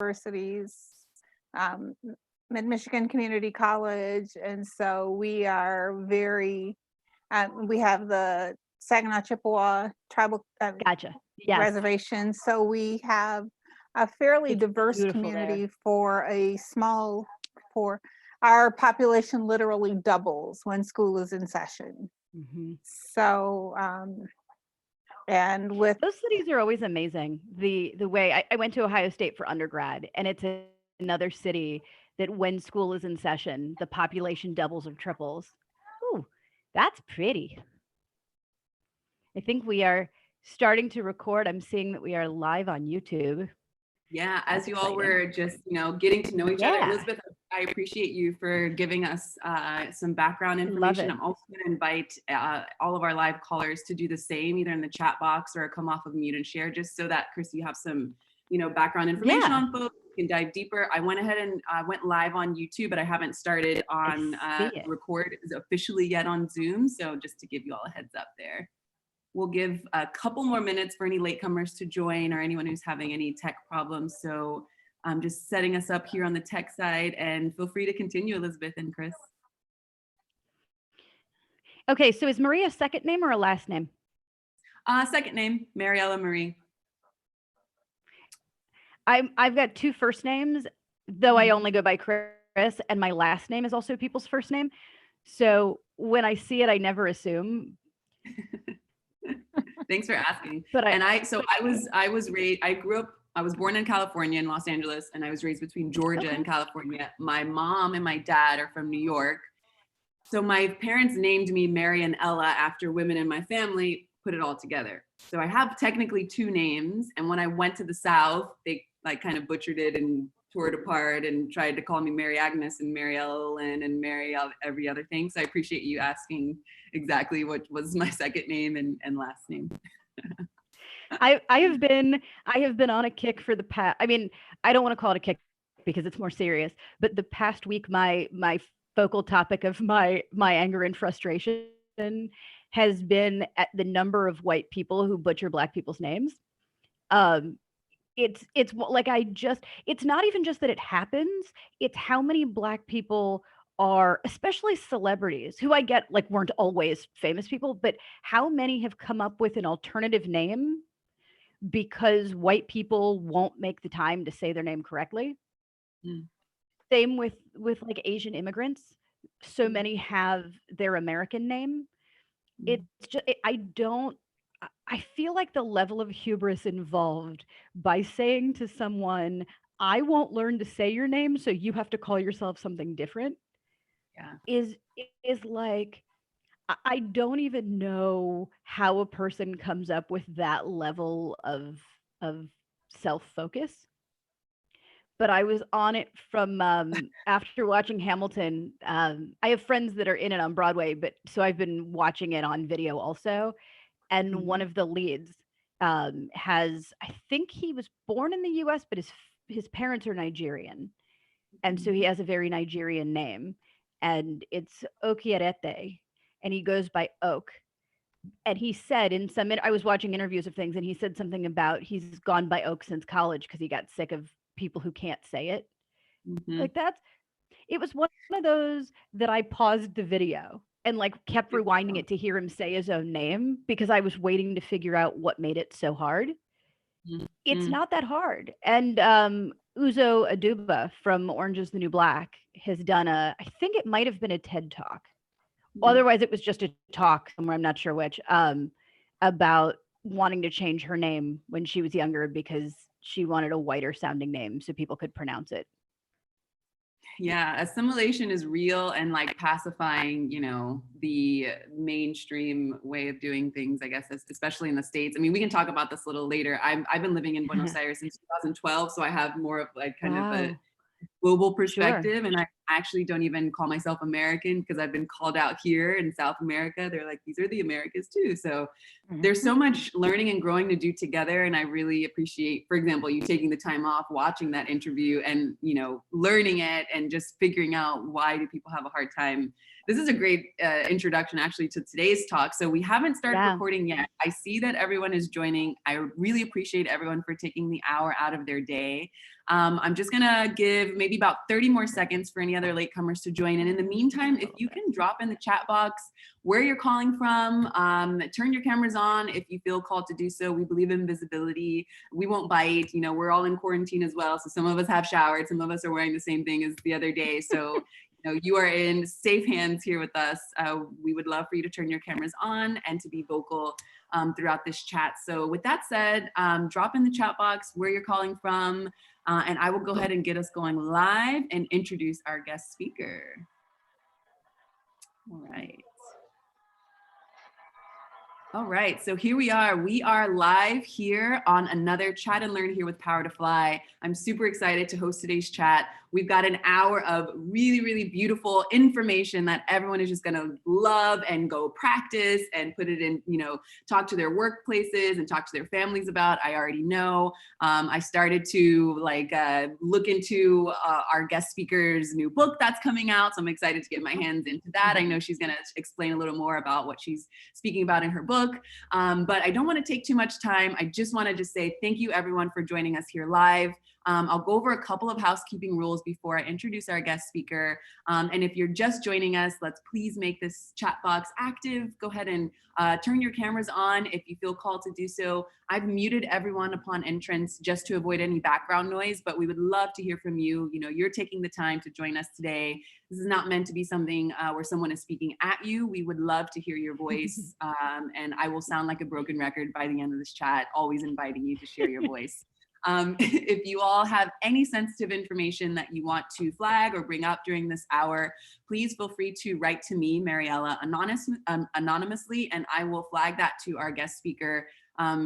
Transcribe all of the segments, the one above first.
universities, Mid-Michigan Community College, and so we are very, we have the Saginaw Chippewa tribal Gotcha. Yes. reservation, so we have a fairly It's diverse beautiful there. community for a small, for our population literally doubles when school is in session. Mhm. So, and with Those cities are always amazing. The way I went to Ohio State for undergrad, and it's another city that when school is in session, the population doubles or triples. Ooh, that's pretty. I think we are starting to record. I'm seeing that we are live on YouTube. Yeah, That's as you all exciting. were just, getting to know each other. Yeah. Elizabeth, I appreciate you for giving us some background Love information. it. I'm also going to invite all of our live callers to do the same, either in the chat box or come off of mute and share, just so that, Chris, you have some, background information Yeah. on folks. You can dive deeper. I went ahead and went live on YouTube, but I haven't started on see it. record officially yet on Zoom. So just to give you all a heads up there. We'll give a couple more minutes for any latecomers to join or anyone who's having any tech problems. So I'm just setting us up here on the tech side, and feel free to continue, Elizabeth and Chris. Okay, so is Marie a second name or a last name? Second name, Mariella Marie. I've got two first names, though I only go by Chris, and my last name is also people's first name. So when I see it, I never assume. Thanks for asking. But I was born in California, in Los Angeles, and I was raised between Georgia and California. My mom and my dad are from New York. So my parents named me Mary and Ella after women in my family, put it all together. So I have technically two names. And when I went to the South, they like kind of butchered it and tore it apart and tried to call me Mary Agnes and Mary Ellen and Mary every other thing. So I appreciate you asking exactly what was my second name and last name. I have been on a kick for the past. I mean, I don't want to call it a kick because it's more serious. But the past week, my focal topic of my anger and frustration has been at the number of white people who butcher Black people's names. It's like it's not even just that it happens, it's how many Black people are, especially celebrities who I get like weren't always famous people, but how many have come up with an alternative name because white people won't make the time to say their name correctly. Same with like Asian immigrants. So many have their American name. It's just I feel like the level of hubris involved by saying to someone, I won't learn to say your name, so you have to call yourself something different. Yeah. Is like I don't even know how a person comes up with that level of self-focus. But I was on it from after watching Hamilton. I have friends that are in it on Broadway, but so I've been watching it on video also. And one of the leads has, I think he was born in the U.S., but his parents are Nigerian, and so he has a very Nigerian name, and it's Okierete, and he goes by Oak. And he said in some, I was watching interviews of things, and he said something about he's gone by Oak since college because he got sick of people who can't say it. Like it was one of those that I paused the video and like kept rewinding it to hear him say his own name because I was waiting to figure out what made it so hard. It's not that hard. And Uzo Aduba from Orange is the New Black has done I think it might have been a TED Talk. Otherwise, it was just a talk somewhere, I'm not sure which, about wanting to change her name when she was younger because she wanted a whiter sounding name so people could pronounce it. Yeah, assimilation is real and like pacifying, the mainstream way of doing things, I guess, especially in the States. I mean, we can talk about this a little later. I've been living in Buenos Aires since 2012, so I have more of like kind of a global Sure. perspective. And I actually don't even call myself American because I've been called out here in South America. They're like, these are the Americas too. So there's so much learning and growing to do together. And I really appreciate, for example, you taking the time off, watching that interview and, you know, learning it and just figuring out why do people have a hard time. This is a great introduction actually to today's talk. So we haven't started recording yet. I see that everyone is joining. I really appreciate everyone for taking the hour out of their day. I'm just gonna give maybe about 30 more seconds for any other latecomers to join. And in the meantime, if you can drop in the chat box where you're calling from, turn your cameras on if you feel called to do so. We believe in visibility. We won't bite. You know, we're all in quarantine as well. So some of us have showered. Some of us are wearing the same thing as the other day. So you know, you are in safe hands here with us. We would love for you to turn your cameras on and to be vocal throughout this chat. So with that said, drop in the chat box where you're calling from, and I will go ahead and get us going live and introduce our guest speaker. All right. All right, so here we are. We are live here on another Chat and Learn here with Power to Fly. I'm super excited to host today's chat. We've got an hour of really, really beautiful information that everyone is just gonna love and go practice and put it in, you know, talk to their workplaces and talk to their families about. I already know. I started to look into our guest speaker's new book that's coming out. So I'm excited to get my hands into that. I know she's gonna explain a little more about what she's speaking about in her book. But I don't wanna take too much time. I just wanna say thank you everyone for joining us here live. I'll go over a couple of housekeeping rules before I introduce our guest speaker. And if you're just joining us, let's please make this chat box active. Go ahead and turn your cameras on if you feel called to do so. I've muted everyone upon entrance just to avoid any background noise, but we would love to hear from you. You know, you're taking the time to join us today. This is not meant to be something where someone is speaking at you. We would love to hear your voice. And I will sound like a broken record by the end of this chat, always inviting you to share your voice. If you all have any sensitive information that you want to flag or bring up during this hour, please feel free to write to me, Mariella, anonymously, and I will flag that to our guest speaker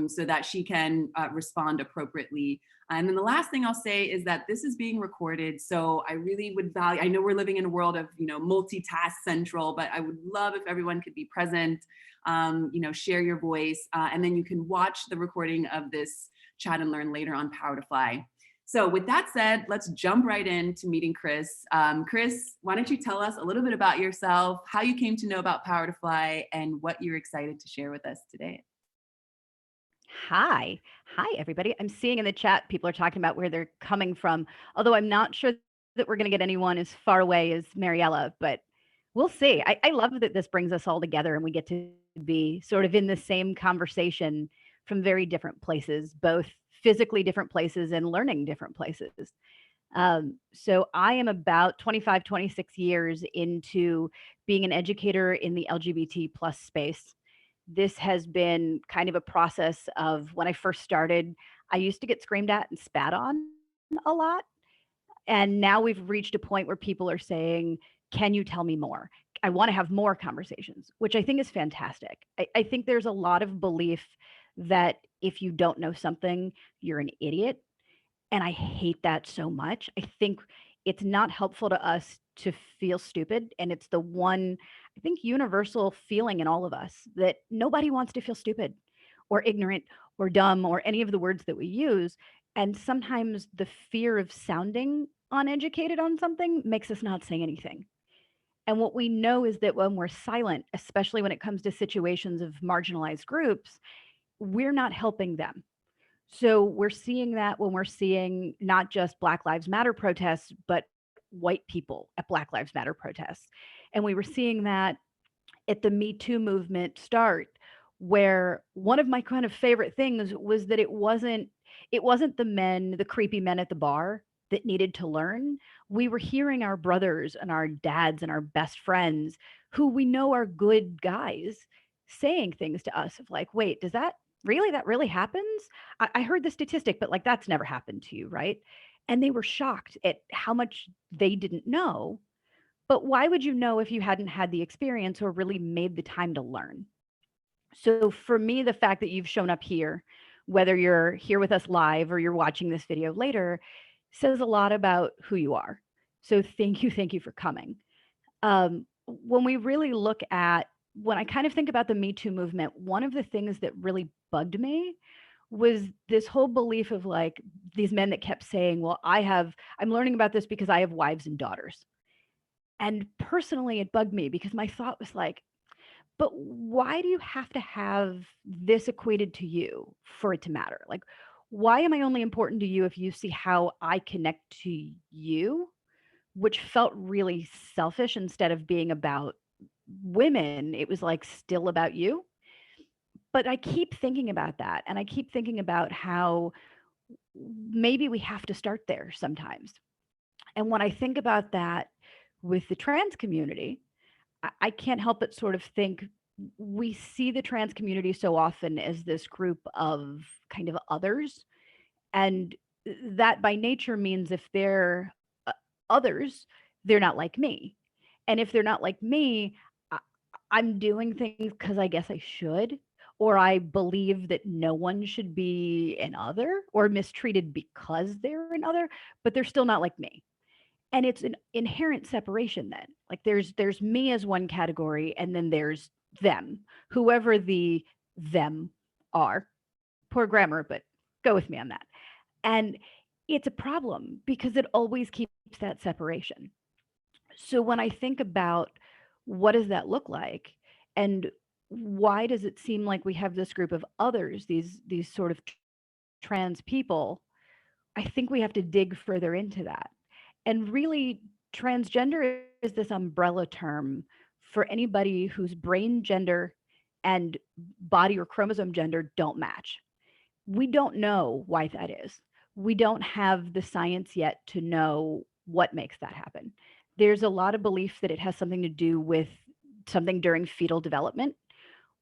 so that she can respond appropriately. And then the last thing I'll say is that this is being recorded, so I really would value, I know we're living in a world of, you know, multitask central, but I would love if everyone could be present, you know, share your voice, and then you can watch the recording of this Chat and Learn later on Power to Fly. So with that said, let's jump right into meeting Chris. Chris, why don't you tell us a little bit about yourself, how you came to know about Power to Fly, and what you're excited to share with us today. Hi everybody. I'm seeing in the chat people are talking about where they're coming from, although I'm not sure that we're going to get anyone as far away as Mariella, but we'll see. I love that this brings us all together and we get to be sort of in the same conversation from very different places, both physically different places and learning different places. So I am about 25, 26 years into being an educator in the LGBT plus space. This has been kind of a process of when I first started, I used to get screamed at and spat on a lot. And now we've reached a point where people are saying, can you tell me more? I want to have more conversations, which I think is fantastic. I think there's a lot of belief that if you don't know something, you're an idiot. And I hate that so much. I think it's not helpful to us to feel stupid. And it's the one, I think, universal feeling in all of us that nobody wants to feel stupid or ignorant or dumb or any of the words that we use. And sometimes the fear of sounding uneducated on something makes us not say anything. And what we know is that when we're silent, especially when it comes to situations of marginalized groups, we're not helping them. So we're seeing that when we're seeing not just Black Lives Matter protests, but white people at Black Lives Matter protests. And we were seeing that at the Me Too movement start, where one of my kind of favorite things was that it wasn't the men, the creepy men at the bar that needed to learn. We were hearing our brothers and our dads and our best friends who we know are good guys saying things to us of like, wait, that really happens? I heard the statistic, but like that's never happened to you, right? And they were shocked at how much they didn't know. But why would you know if you hadn't had the experience or really made the time to learn? So for me, the fact that you've shown up here, whether you're here with us live or you're watching this video later, says a lot about who you are. So thank you for coming. When we really look at, when I kind of think about the Me Too movement, one of the things that really bugged me was this whole belief of like these men that kept saying, well, I'm learning about this because I have wives and daughters. And personally, it bugged me because my thought was like, but why do you have to have this equated to you for it to matter? Like, why am I only important to you if you see how I connect to you? Which felt really selfish instead of being about women. It was like still about you. But I keep thinking about that. And I keep thinking about how maybe we have to start there sometimes. And when I think about that with the trans community, I can't help but sort of think we see the trans community so often as this group of kind of others. And that by nature means if they're others, they're not like me. And if they're not like me, I, I'm doing things because I guess I should, or I believe that no one should be an other or mistreated because they're an other, but they're still not like me. And it's an inherent separation then. Like there's me as one category, and then there's them, whoever the them are. Poor grammar, but go with me on that. And it's a problem because it always keeps that separation. So when I think about what does that look like, and why does it seem like we have this group of others, these sort of trans people, I think we have to dig further into that. And really, transgender is this umbrella term for anybody whose brain gender and body or chromosome gender don't match. We don't know why that is. We don't have the science yet to know what makes that happen. There's a lot of belief that it has something to do with something during fetal development.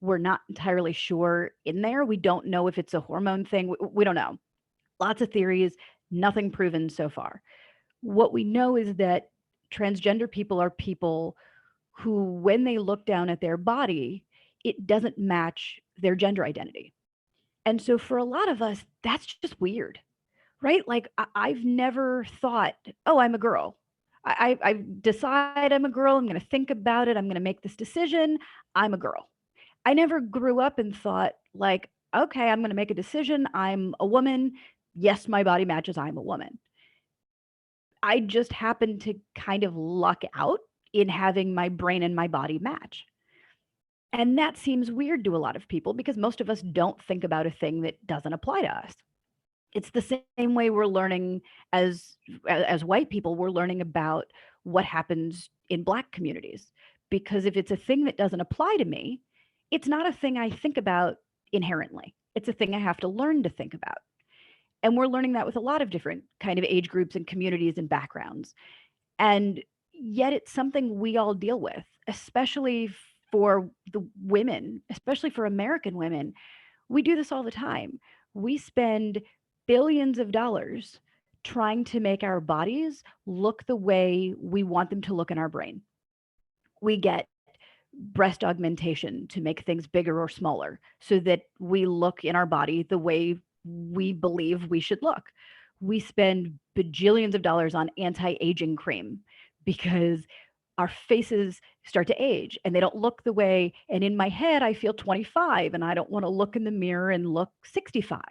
We're not entirely sure in there. We don't know if it's a hormone thing. We don't know. Lots of theories, nothing proven so far. What we know is that transgender people are people who, when they look down at their body, it doesn't match their gender identity. And so for a lot of us, that's just weird, right? Like I've never thought, oh, I'm a girl. I decide I'm a girl. I'm going to think about it. I'm going to make this decision. I'm a girl. I never grew up and thought like, okay, I'm going to make a decision. I'm a woman. Yes, my body matches. I'm a woman. I just happened to kind of luck out in having my brain and my body match. And that seems weird to a lot of people because most of us don't think about a thing that doesn't apply to us. It's the same way we're learning as white people, we're learning about what happens in Black communities. Because if it's a thing that doesn't apply to me, it's not a thing I think about inherently. It's a thing I have to learn to think about. And we're learning that with a lot of different kind of age groups and communities and backgrounds. And yet it's something we all deal with, especially for the women, especially for American women. We do this all the time. We spend billions of dollars trying to make our bodies look the way we want them to look in our brain. We get breast augmentation to make things bigger or smaller so that we look in our body the way we believe we should look. We spend bajillions of dollars on anti-aging cream because our faces start to age and they don't look the way. And in my head, I feel 25 and I don't want to look in the mirror and look 65.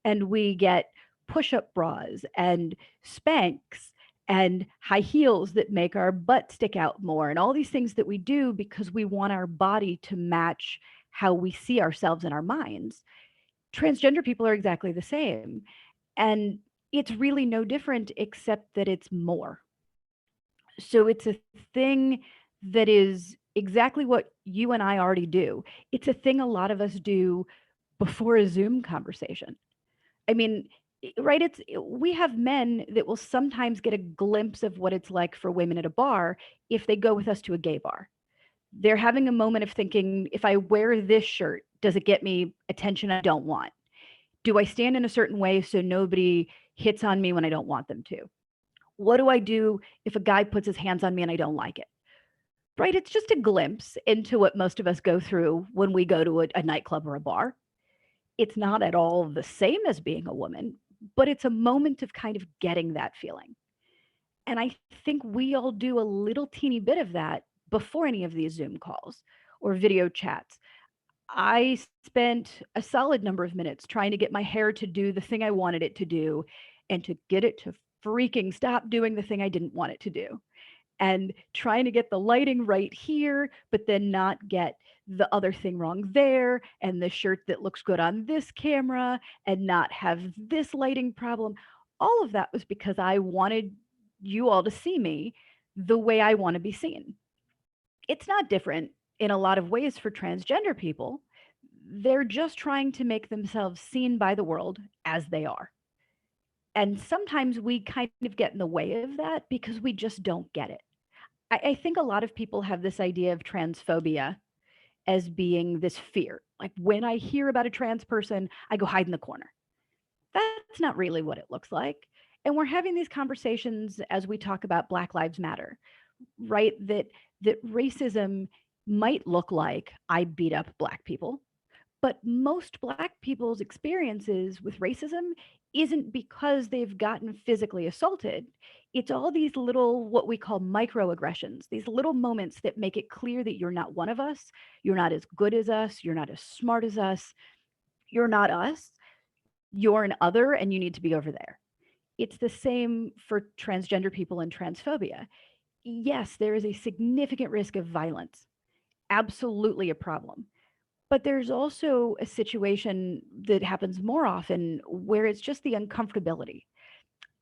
And we get push-up bras and Spanx and high heels that make our butt stick out more and all these things that we do because we want our body to match how we see ourselves in our minds. Transgender people are exactly the same. And it's really no different except that it's more. So it's a thing that is exactly what you and I already do. It's a thing a lot of us do before a Zoom conversation. I mean, right? We have men that will sometimes get a glimpse of what it's like for women at a bar if they go with us to a gay bar. They're having a moment of thinking, if I wear this shirt, does it get me attention I don't want? Do I stand in a certain way so nobody hits on me when I don't want them to? What do I do if a guy puts his hands on me and I don't like it? Right? It's just a glimpse into what most of us go through when we go to a nightclub or a bar. It's not at all the same as being a woman, but it's a moment of kind of getting that feeling. And I think we all do a little teeny bit of that before any of these Zoom calls or video chats. I spent a solid number of minutes trying to get my hair to do the thing I wanted it to do and to get it to freaking stop doing the thing I didn't want it to do. And trying to get the lighting right here, but then not get the other thing wrong there, and the shirt that looks good on this camera, and not have this lighting problem. All of that was because I wanted you all to see me the way I want to be seen. It's not different in a lot of ways for transgender people. They're just trying to make themselves seen by the world as they are. And sometimes we kind of get in the way of that because we just don't get it. I think a lot of people have this idea of transphobia as being this fear. Like when I hear about a trans person, I go hide in the corner. That's not really what it looks like. And we're having these conversations as we talk about Black Lives Matter, right? That racism might look like I beat up Black people, but most Black people's experiences with racism isn't because they've gotten physically assaulted. It's all these little, what we call microaggressions, these little moments that make it clear that you're not one of us, you're not as good as us, you're not as smart as us, you're not us, you're an other, and you need to be over there. It's the same for transgender people and transphobia. Yes, there is a significant risk of violence, absolutely a problem. But there's also a situation that happens more often where it's just the uncomfortability.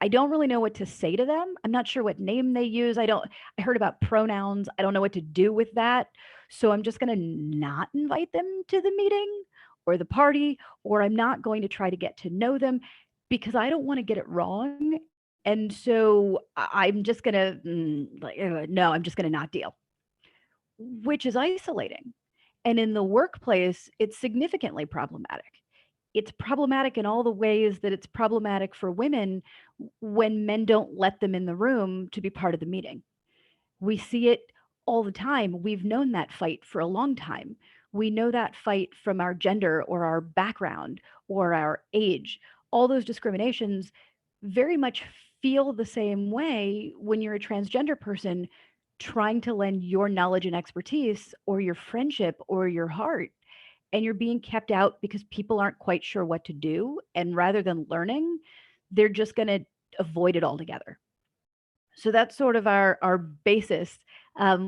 I don't really know what to say to them. I'm not sure what name they use. I heard about pronouns. I don't know what to do with that. So I'm just going to not invite them to the meeting or the party, or I'm not going to try to get to know them because I don't want to get it wrong. And so I'm just going to, no, I'm just going to not deal, which is isolating. And in the workplace, it's significantly problematic. It's problematic in all the ways that it's problematic for women when men don't let them in the room to be part of the meeting. We see it all the time. We've known that fight for a long time. We know that fight from our gender or our background or our age. All those discriminations very much feel the same way when you're a transgender person trying to lend your knowledge and expertise or your friendship or your heart, and you're being kept out because people aren't quite sure what to do, and rather than learning, they're just going to avoid it altogether. So that's sort of our basis.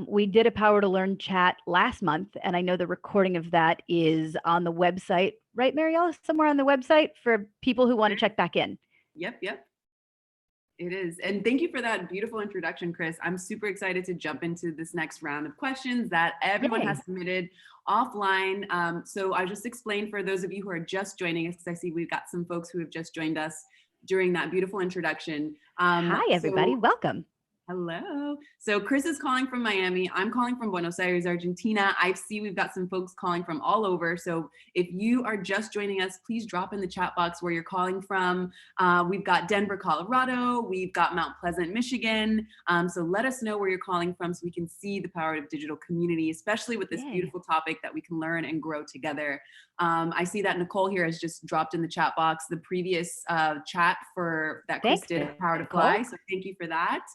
We did a Power to Learn chat last month, and I know the recording of that is on the website, right, Mariella? Somewhere on the website for people who want to check back in. Yep. It is. And thank you for that beautiful introduction, Chris. I'm super excited to jump into this next round of questions that everyone Yay. has submitted offline. So I just explained for those of you who are just joining us, because I see we've got some folks who have just joined us during that beautiful introduction. Hi, everybody. Welcome. Hello. So Chris is calling from Miami. I'm calling from Buenos Aires, Argentina. I see we've got some folks calling from all over. So if you are just joining us, please drop in the chat box where you're calling from. We've got Denver, Colorado. We've got Mount Pleasant, Michigan. So let us know where you're calling from so we can see the power of digital community, especially with this beautiful topic that we can learn and grow together. I see that Nicole here has just dropped in the chat box the previous chat for that Chris did, Power to Fly. So thank you for that.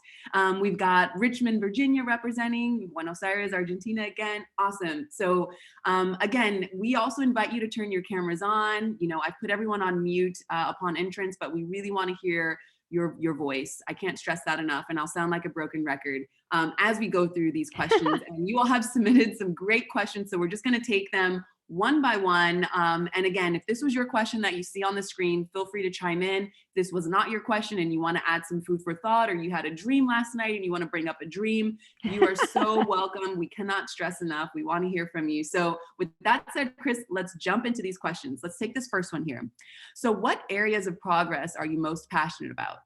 We've got Richmond, Virginia representing, Buenos Aires, Argentina again. Awesome. So again, we also invite you to turn your cameras on. You know, I've put everyone on mute upon entrance, but we really want to hear your voice. I can't stress that enough, and I'll sound like a broken record as we go through these questions. And you all have submitted some great questions, so we're just going to take them one by one. And again, if this was your question that you see on the screen, feel free to chime in. If this was not your question and you want to add some food for thought, or you had a dream last night and you want to bring up a dream, you are so welcome. We cannot stress enough. We want to hear from you. So with that said, Chris, let's jump into these questions. Let's take this first one here. So what areas of progress are you most passionate about?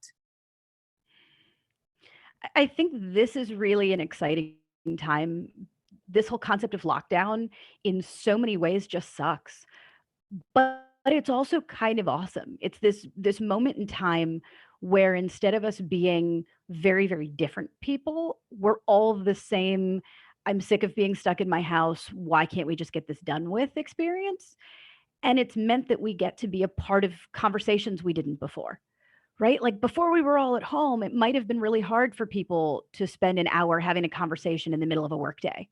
I think this is really an exciting time. This whole concept of lockdown in so many ways just sucks, but it's also kind of awesome. It's this moment in time where instead of us being very, very different people, we're all the same. I'm sick of being stuck in my house. Why can't we just get this done with experience? And it's meant that we get to be a part of conversations we didn't before, right? Like before we were all at home, it might have been really hard for people to spend an hour having a conversation in the middle of a workday.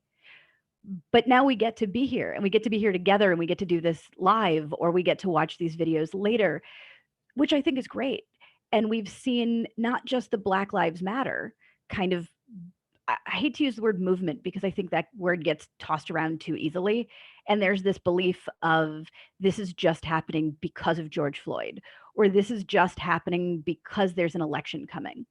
But now we get to be here, and we get to be here together, and we get to do this live, or we get to watch these videos later, which I think is great. And we've seen not just the Black Lives Matter kind of, I hate to use the word movement because I think that word gets tossed around too easily. And there's this belief of this is just happening because of George Floyd, or this is just happening because there's an election coming.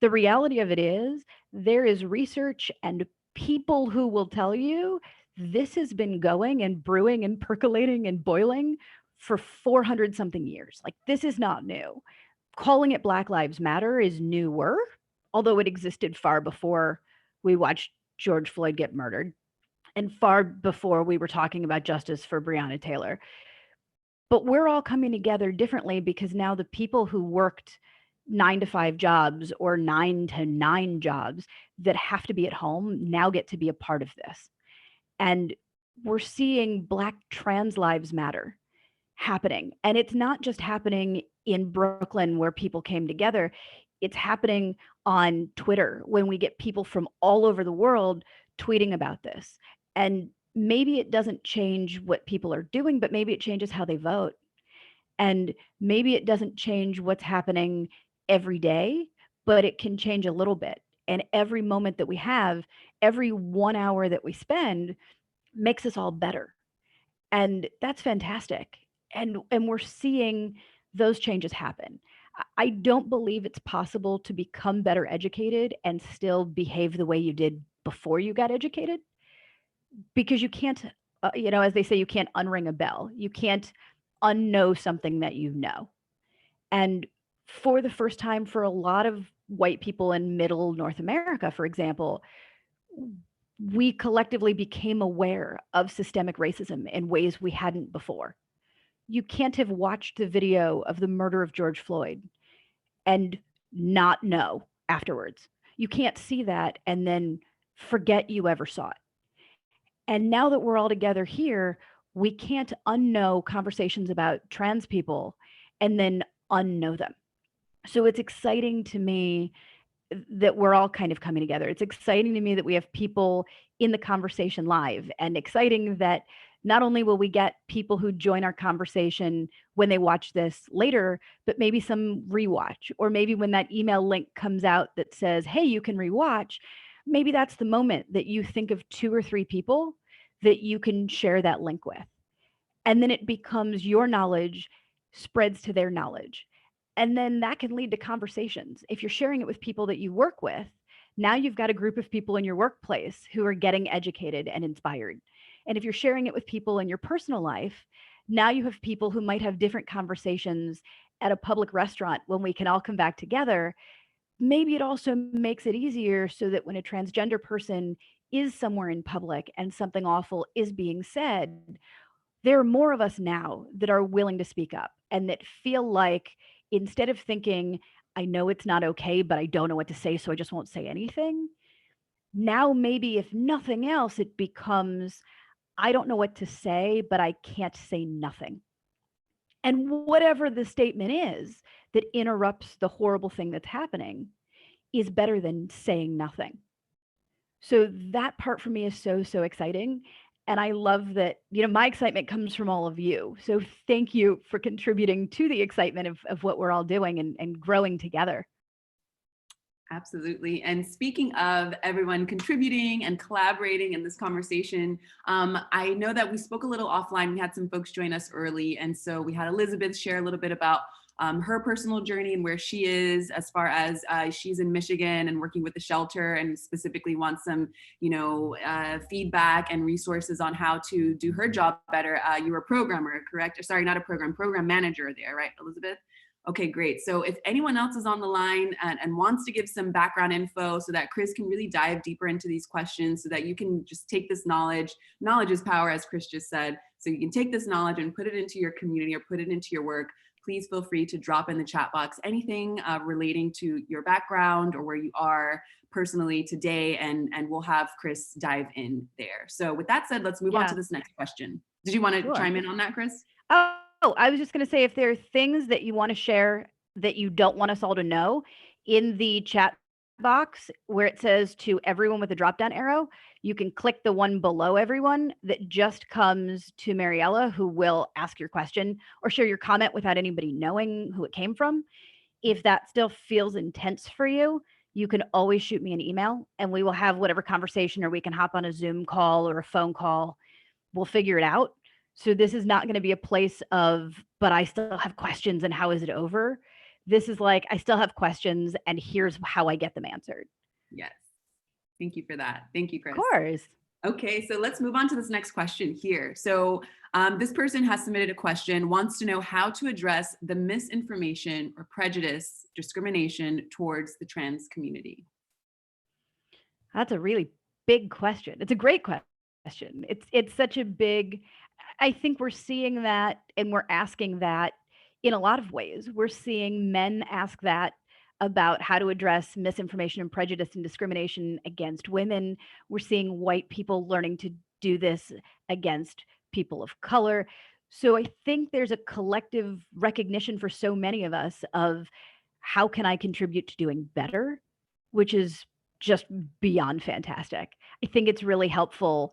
The reality of it is there is research and people who will tell you this has been going and brewing and percolating and boiling for 400 something years. Like this is not new. Calling it Black Lives Matter is newer, although it existed far before we watched George Floyd get murdered and far before we were talking about justice for Breonna Taylor. But we're all coming together differently because now the people who worked 9 to 5 jobs or 9 to 9 jobs that have to be at home now get to be a part of this. And we're seeing Black trans lives matter happening. And it's not just happening in Brooklyn where people came together. It's happening on Twitter when we get people from all over the world tweeting about this. And maybe it doesn't change what people are doing, but maybe it changes how they vote. And maybe it doesn't change what's happening every day, but it can change a little bit. And every moment that we have, every 1 hour that we spend makes us all better. And that's fantastic. And we're seeing those changes happen. I don't believe it's possible to become better educated and still behave the way you did before you got educated, because you can't, as they say, you can't unring a bell. You can't unknow something that you know. And for the first time for a lot of white people in middle North America, for example, we collectively became aware of systemic racism in ways we hadn't before. You can't have watched the video of the murder of George Floyd and not know afterwards. You can't see that and then forget you ever saw it. And now that we're all together here, we can't unknow conversations about trans people and then unknow them. So it's exciting to me that we're all kind of coming together. It's exciting to me that we have people in the conversation live, and exciting that not only will we get people who join our conversation when they watch this later, but maybe some rewatch, or maybe when that email link comes out that says, hey, you can rewatch, maybe that's the moment that you think of 2 or 3 people that you can share that link with. And then it becomes your knowledge spreads to their knowledge. And then that can lead to conversations. If you're sharing it with people that you work with, now you've got a group of people in your workplace who are getting educated and inspired. And if you're sharing it with people in your personal life, now you have people who might have different conversations at a public restaurant when we can all come back together. Maybe it also makes it easier so that when a transgender person is somewhere in public and something awful is being said, there are more of us now that are willing to speak up and that feel like, instead of thinking, I know it's not okay, but I don't know what to say, so I just won't say anything. Now, maybe if nothing else, it becomes, I don't know what to say, but I can't say nothing. And whatever the statement is that interrupts the horrible thing that's happening is better than saying nothing. So that part for me is so, so exciting. And I love that, my excitement comes from all of you. So thank you for contributing to the excitement of what we're all doing and growing together. Absolutely. And speaking of everyone contributing and collaborating in this conversation, I know that we spoke a little offline. We had some folks join us early. And so we had Elizabeth share a little bit about her personal journey and where she is, as far as she's in Michigan and working with the shelter, and specifically wants some, feedback and resources on how to do her job better. You were a programmer, correct? Sorry, not a program manager there, right, Elizabeth? Okay, great. So if anyone else is on the line and wants to give some background info so that Chris can really dive deeper into these questions, so that you can just take this knowledge is power, as Chris just said. So you can take this knowledge and put it into your community or put it into your work. Please feel free to drop in the chat box anything relating to your background or where you are personally today, and we'll have Chris dive in there. So with that said, let's move on to this next question. Did you want to chime in on that, Chris? Oh, I was just going to say, if there are things that you want to share that you don't want us all to know, in the chat box where it says to everyone with a drop down arrow, you can click the one below everyone that just comes to Mariella, who will ask your question or share your comment without anybody knowing who it came from. If that still feels intense for you, you can always shoot me an email and we will have whatever conversation, or we can hop on a Zoom call or a phone call. We'll figure it out. So this is not going to be a place of, but I still have questions and how is it over? This is like, I still have questions and here's how I get them answered. Yes. Thank you for that. Thank you, Chris. Of course. Okay, so let's move on to this next question here. So this person has submitted a question, wants to know how to address the misinformation or prejudice, discrimination towards the trans community. That's a really big question. It's a great question. It's such a big, I think we're seeing that and we're asking that in a lot of ways. We're seeing men ask that about how to address misinformation and prejudice and discrimination against women. We're seeing white people learning to do this against people of color. So I think there's a collective recognition for so many of us of how can I contribute to doing better, which is just beyond fantastic. I think it's really helpful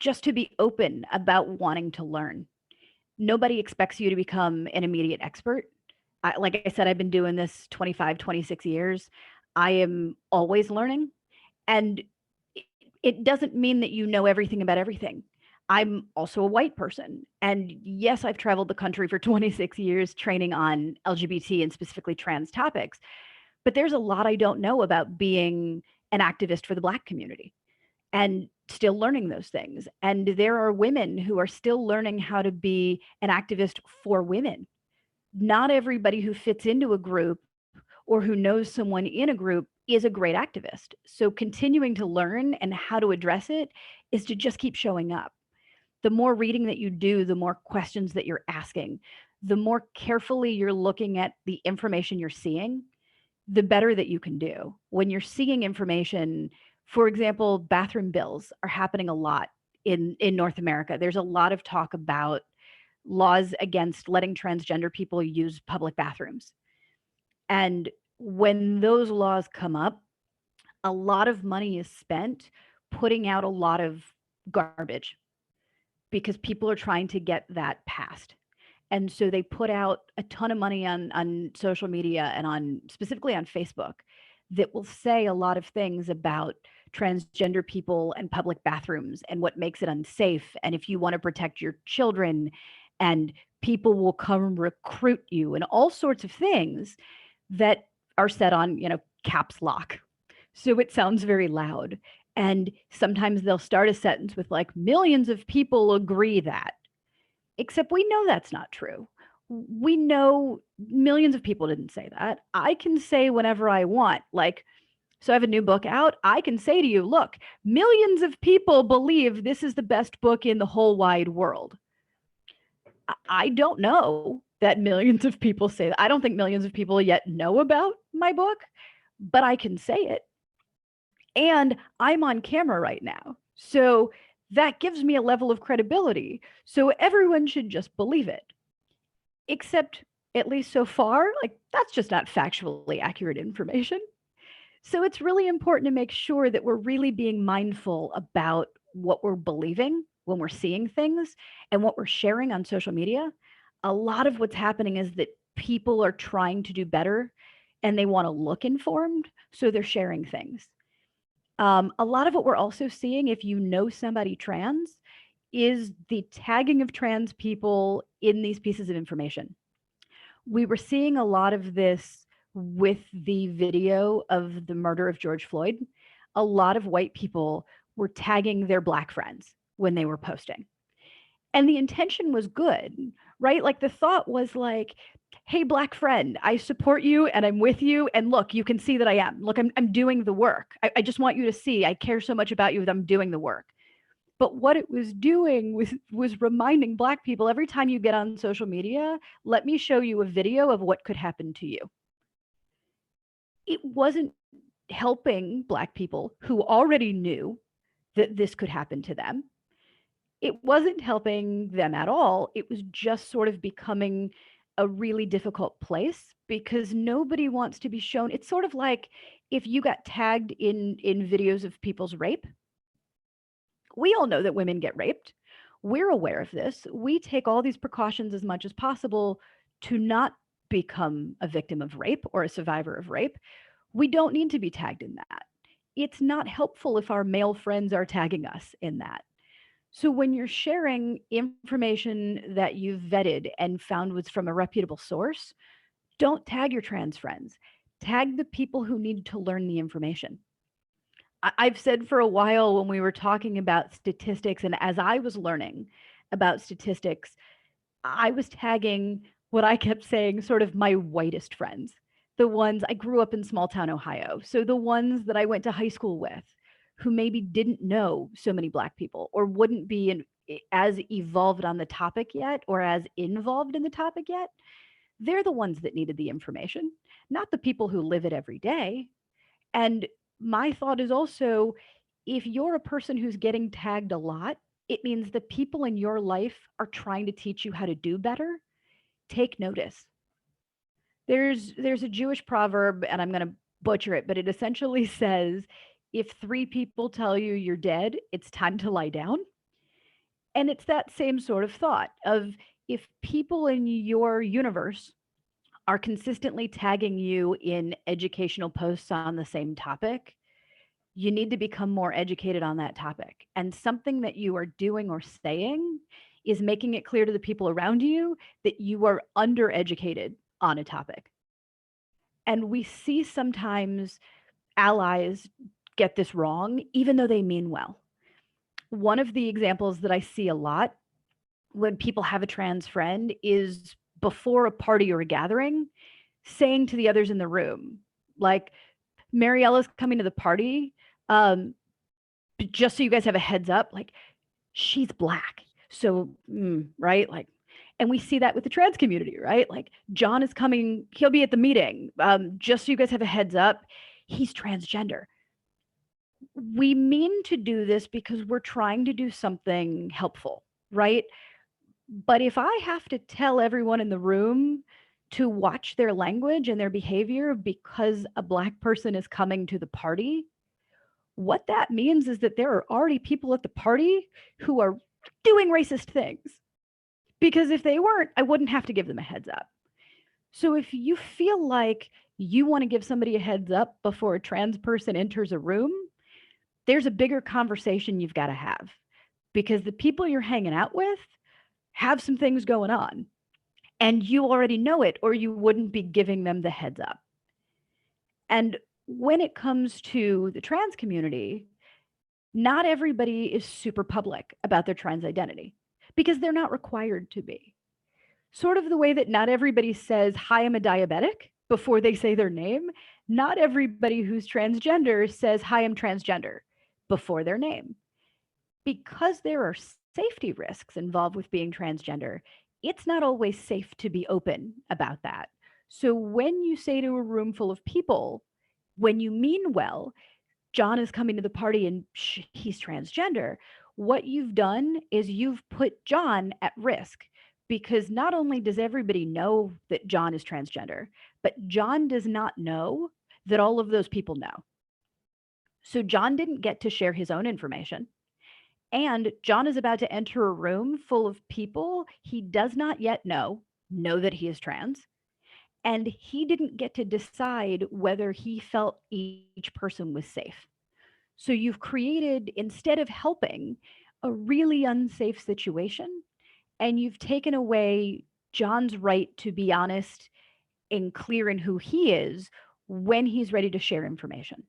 just to be open about wanting to learn. Nobody expects you to become an immediate expert. Like I said, I've been doing this 25, 26 years. I am always learning. And it doesn't mean that you know everything about everything. I'm also a white person. And yes, I've traveled the country for 26 years training on LGBT and specifically trans topics. But there's a lot I don't know about being an activist for the Black community and still learning those things. And there are women who are still learning how to be an activist for women. Not everybody who fits into a group or who knows someone in a group is a great activist. So continuing to learn and how to address it is to just keep showing up. The more reading that you do, the more questions that you're asking, the more carefully you're looking at the information you're seeing, the better that you can do. When you're seeing information, for example, bathroom bills are happening a lot in North America. There's a lot of talk about laws against letting transgender people use public bathrooms. And when those laws come up, a lot of money is spent putting out a lot of garbage because people are trying to get that passed. And so they put out a ton of money on social media and on specifically on Facebook that will say a lot of things about transgender people and public bathrooms and what makes it unsafe. And if you want to protect your children, and people will come recruit you and all sorts of things that are set on, caps lock. So it sounds very loud. And sometimes they'll start a sentence with like, millions of people agree that. Except we know that's not true. We know millions of people didn't say that. I can say whenever I want, like, so I have a new book out. I can say to you, look, millions of people believe this is the best book in the whole wide world. I don't know that millions of people say that. I don't think millions of people yet know about my book, but I can say it. And I'm on camera right now. So that gives me a level of credibility. So everyone should just believe it. Except, at least so far, like that's just not factually accurate information. So it's really important to make sure that we're really being mindful about what we're believing when we're seeing things and what we're sharing on social media. A lot of what's happening is that people are trying to do better and they want to look informed, so they're sharing things. A lot of what we're also seeing, if you know somebody trans, is the tagging of trans people in these pieces of information. We were seeing a lot of this with the video of the murder of George Floyd. A lot of white people were tagging their Black friends when they were posting. And the intention was good, right? Like the thought was like, hey, Black friend, I support you and I'm with you. And look, you can see that I am. Look, I'm doing the work. I just want you to see I care so much about you that I'm doing the work. But what it was doing was reminding Black people, every time you get on social media, let me show you a video of what could happen to you. It wasn't helping Black people who already knew that this could happen to them. it wasn't helping them at all. It was just sort of becoming a really difficult place because nobody wants to be shown. It's sort of like if you got tagged in videos of people's rape. We all know that women get raped. We're aware of this. We take all these precautions as much as possible to not become a victim of rape or a survivor of rape. We don't need to be tagged in that. It's not helpful if our male friends are tagging us in that. So when you're sharing information that you've vetted and found was from a reputable source, don't tag your trans friends. Tag the people who need to learn the information. I've said for a while when we were talking about statistics, and as I was learning about statistics, I was tagging what I kept saying sort of my whitest friends, the ones I grew up in small town Ohio. So the ones that I went to high school with who maybe didn't know so many Black people or wouldn't be as evolved on the topic yet or as involved in the topic yet. They're the ones that needed the information, not the people who live it every day. And my thought is also, if you're a person who's getting tagged a lot, it means the people in your life are trying to teach you how to do better. Take notice. There's a Jewish proverb, and I'm going to butcher it, but it essentially says, if 3 people tell you you're dead, it's time to lie down. And it's that same sort of thought of if people in your universe are consistently tagging you in educational posts on the same topic, you need to become more educated on that topic. And something that you are doing or saying is making it clear to the people around you that you are undereducated on a topic. And we see sometimes allies get this wrong, even though they mean well. One of the examples that I see a lot when people have a trans friend is before a party or a gathering, saying to the others in the room, like, Mariella's coming to the party. Just so you guys have a heads up, like, she's Black. So, right? Like, and we see that with the trans community, right? Like, John is coming, he'll be at the meeting. Just so you guys have a heads up, he's transgender. We mean to do this because we're trying to do something helpful, right? But if I have to tell everyone in the room to watch their language and their behavior because a Black person is coming to the party, what that means is that there are already people at the party who are doing racist things. Because if they weren't, I wouldn't have to give them a heads up. So if you feel like you want to give somebody a heads up before a trans person enters a room, there's a bigger conversation you've got to have. Because the people you're hanging out with have some things going on. And you already know it, or you wouldn't be giving them the heads up. And when it comes to the trans community, not everybody is super public about their trans identity because they're not required to be. Sort of the way that not everybody says, hi, I'm a diabetic before they say their name. Not everybody who's transgender says, hi, I'm transgender before their name. Because there are safety risks involved with being transgender, it's not always safe to be open about that. So when you say to a room full of people, when you mean well, John is coming to the party and he's transgender, what you've done is you've put John at risk, because not only does everybody know that John is transgender, but John does not know that all of those people know. So John didn't get to share his own information. And John is about to enter a room full of people he does not yet know that he is trans. And he didn't get to decide whether he felt each person was safe. So you've created, instead of helping, a really unsafe situation. And you've taken away John's right to be honest and clear in who he is when he's ready to share information.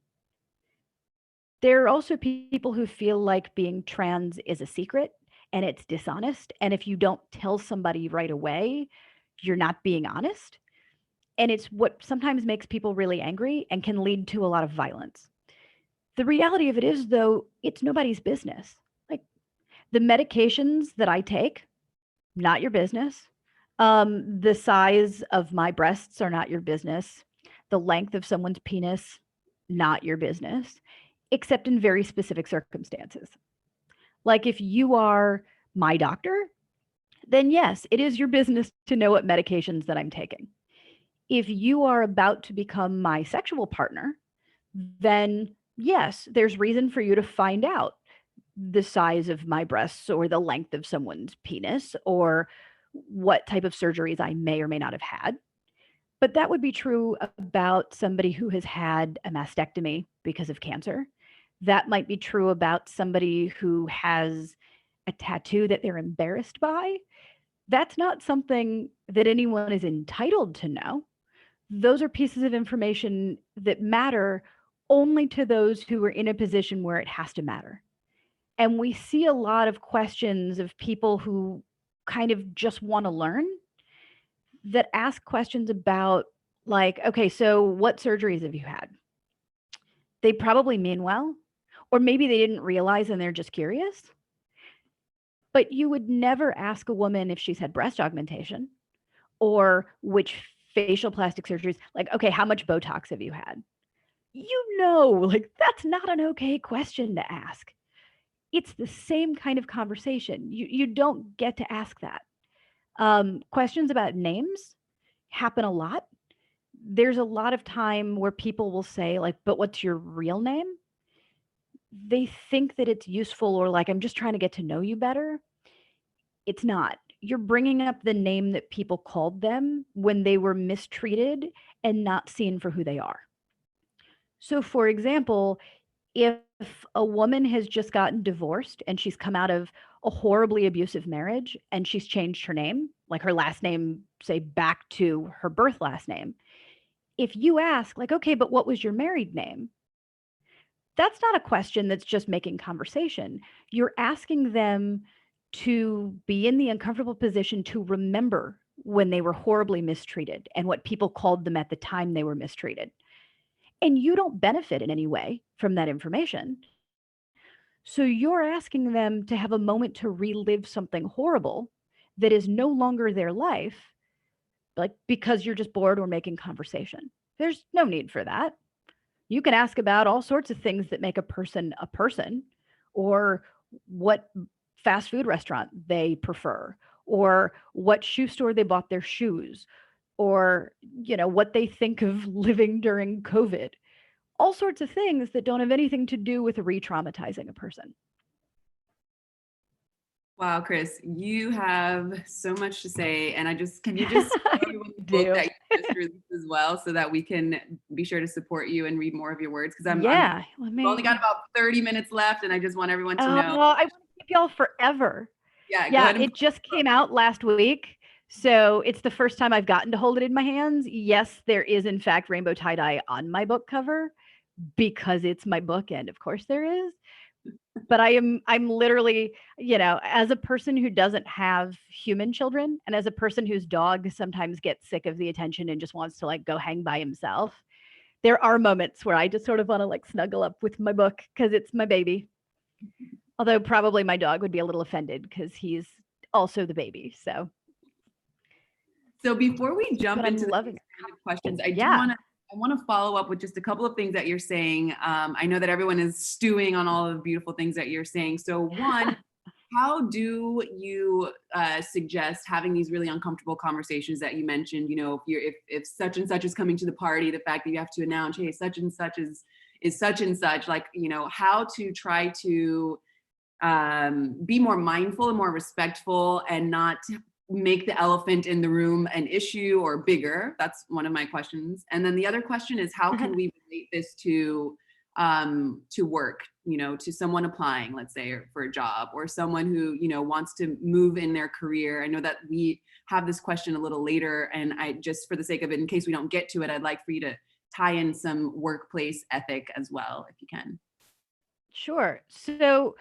There are also people who feel like being trans is a secret and it's dishonest. And if you don't tell somebody right away, you're not being honest. And it's what sometimes makes people really angry and can lead to a lot of violence. The reality of it is, though, it's nobody's business. Like, the medications that I take, not your business. The size of my breasts are not your business. The length of someone's penis, not your business, except in very specific circumstances. Like if you are my doctor, then yes, it is your business to know what medications that I'm taking. If you are about to become my sexual partner, then yes, there's reason for you to find out the size of my breasts or the length of someone's penis or what type of surgeries I may or may not have had. But that would be true about somebody who has had a mastectomy because of cancer. That might be true about somebody who has a tattoo that they're embarrassed by. That's not something that anyone is entitled to know. Those are pieces of information that matter only to those who are in a position where it has to matter. And we see a lot of questions of people who kind of just want to learn that ask questions about, like, okay, so what surgeries have you had? They probably mean well, or maybe they didn't realize and they're just curious. But you would never ask a woman if she's had breast augmentation or which facial plastic surgeries, like, okay, how much Botox have you had? Like, that's not an okay question to ask. It's the same kind of conversation. You don't get to ask that. Questions about names happen a lot. There's a lot of time where people will say, like, but what's your real name? They think that it's useful, or like, I'm just trying to get to know you better. It's not. You're bringing up the name that people called them when they were mistreated and not seen for who they are. So, for example, if a woman has just gotten divorced and she's come out of a horribly abusive marriage and she's changed her name, like her last name, say, back to her birth last name, if you ask, like, okay, but what was your married name? That's not a question that's just making conversation. You're asking them to be in the uncomfortable position to remember when they were horribly mistreated and what people called them at the time they were mistreated. And you don't benefit in any way from that information. So you're asking them to have a moment to relive something horrible that is no longer their life, like because you're just bored or making conversation. There's no need for that. You can ask about all sorts of things that make a person, or what fast food restaurant they prefer, or what shoe store they bought their shoes, or, what they think of living during COVID. All sorts of things that don't have anything to do with re-traumatizing a person. Wow, Chris, you have so much to say. And can you just tell everyone the book that you just released as well, so that we can be sure to support you and read more of your words? Because we've only got about 30 minutes left, and I just want everyone to know. I want to keep y'all forever. Yeah, it just came out last week. So it's the first time I've gotten to hold it in my hands. Yes, there is in fact rainbow tie-dye on my book cover because it's my book, and of course there is. But I'm literally, as a person who doesn't have human children, and as a person whose dog sometimes gets sick of the attention and just wants to like go hang by himself, there are moments where I just sort of want to like snuggle up with my book because it's my baby. Although probably my dog would be a little offended because he's also the baby. So before we jump into the questions, I want to follow up with just a couple of things that you're saying. I know that everyone is stewing on all of the beautiful things that you're saying. So one, how do you suggest having these really uncomfortable conversations that you mentioned? If such and such is coming to the party, the fact that you have to announce, hey, such and such is such and such, like, how to try to be more mindful and more respectful and not make the elephant in the room an issue or bigger. That's one of my questions. And then the other question is, how can we relate this to work, to someone applying, let's say, for a job, or someone who, wants to move in their career? I know that we have this question a little later, and I just, for the sake of it, in case we don't get to it, I'd like for you to tie in some workplace ethic as well, if you can. Sure. So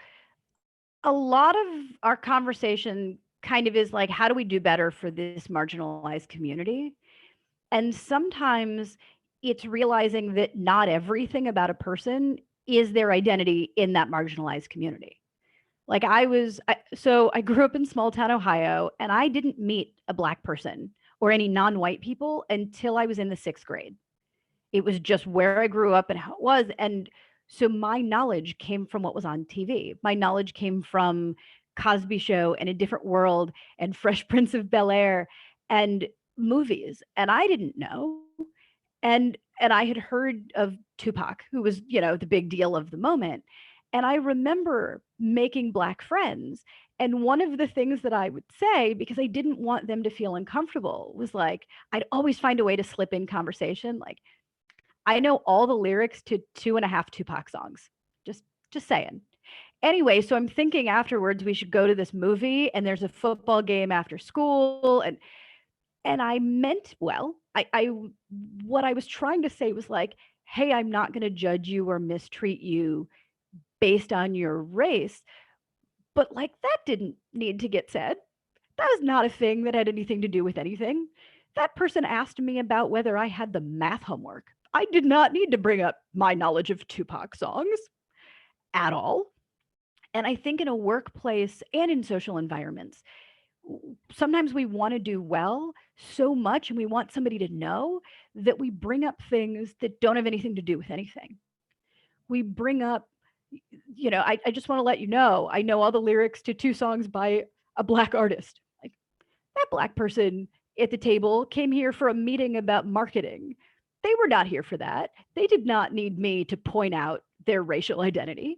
a lot of our conversation kind of is like, how do we do better for this marginalized community? And sometimes it's realizing that not everything about a person is their identity in that marginalized community. Like I grew up in small town Ohio, and I didn't meet a Black person or any non-white people until I was in the 6th grade. It was just where I grew up and how it was. And so my knowledge came from what was on TV. My knowledge came from Cosby Show and A Different World and Fresh Prince of Bel-Air and movies, and I didn't know. And I had heard of Tupac, who was, the big deal of the moment. And I remember making Black friends. And one of the things that I would say, because I didn't want them to feel uncomfortable, was like, I'd always find a way to slip in conversation. Like, I know all the lyrics to 2.5 Tupac songs. Just saying. Anyway, so I'm thinking afterwards we should go to this movie, and there's a football game after school, and I meant well. I what I was trying to say was like, hey, I'm not going to judge you or mistreat you based on your race, but like that didn't need to get said. That was not a thing that had anything to do with anything. That person asked me about whether I had the math homework. I did not need to bring up my knowledge of Tupac songs at all. And I think in a workplace and in social environments, sometimes we want to do well so much and we want somebody to know that we bring up things that don't have anything to do with anything. We bring up, I just want to let you know, I know all the lyrics to 2 songs by a Black artist. Like, that Black person at the table came here for a meeting about marketing. They were not here for that. They did not need me to point out their racial identity.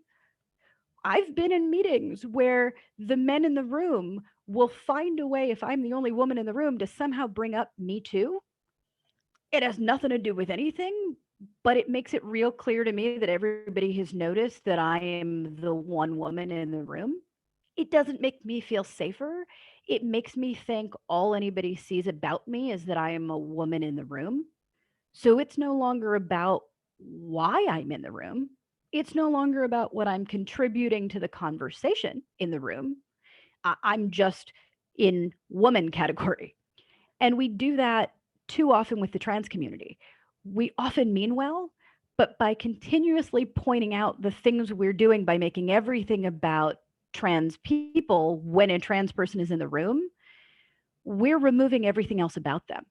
I've been in meetings where the men in the room will find a way, if I'm the only woman in the room, to somehow bring up me too. It has nothing to do with anything, but it makes it real clear to me that everybody has noticed that I am the one woman in the room. It doesn't make me feel safer. It makes me think all anybody sees about me is that I am a woman in the room. So it's no longer about why I'm in the room. It's no longer about what I'm contributing to the conversation in the room. I'm just in woman category. And we do that too often with the trans community. We often mean well, but by continuously pointing out the things we're doing by making everything about trans people when a trans person is in the room, we're removing everything else about them.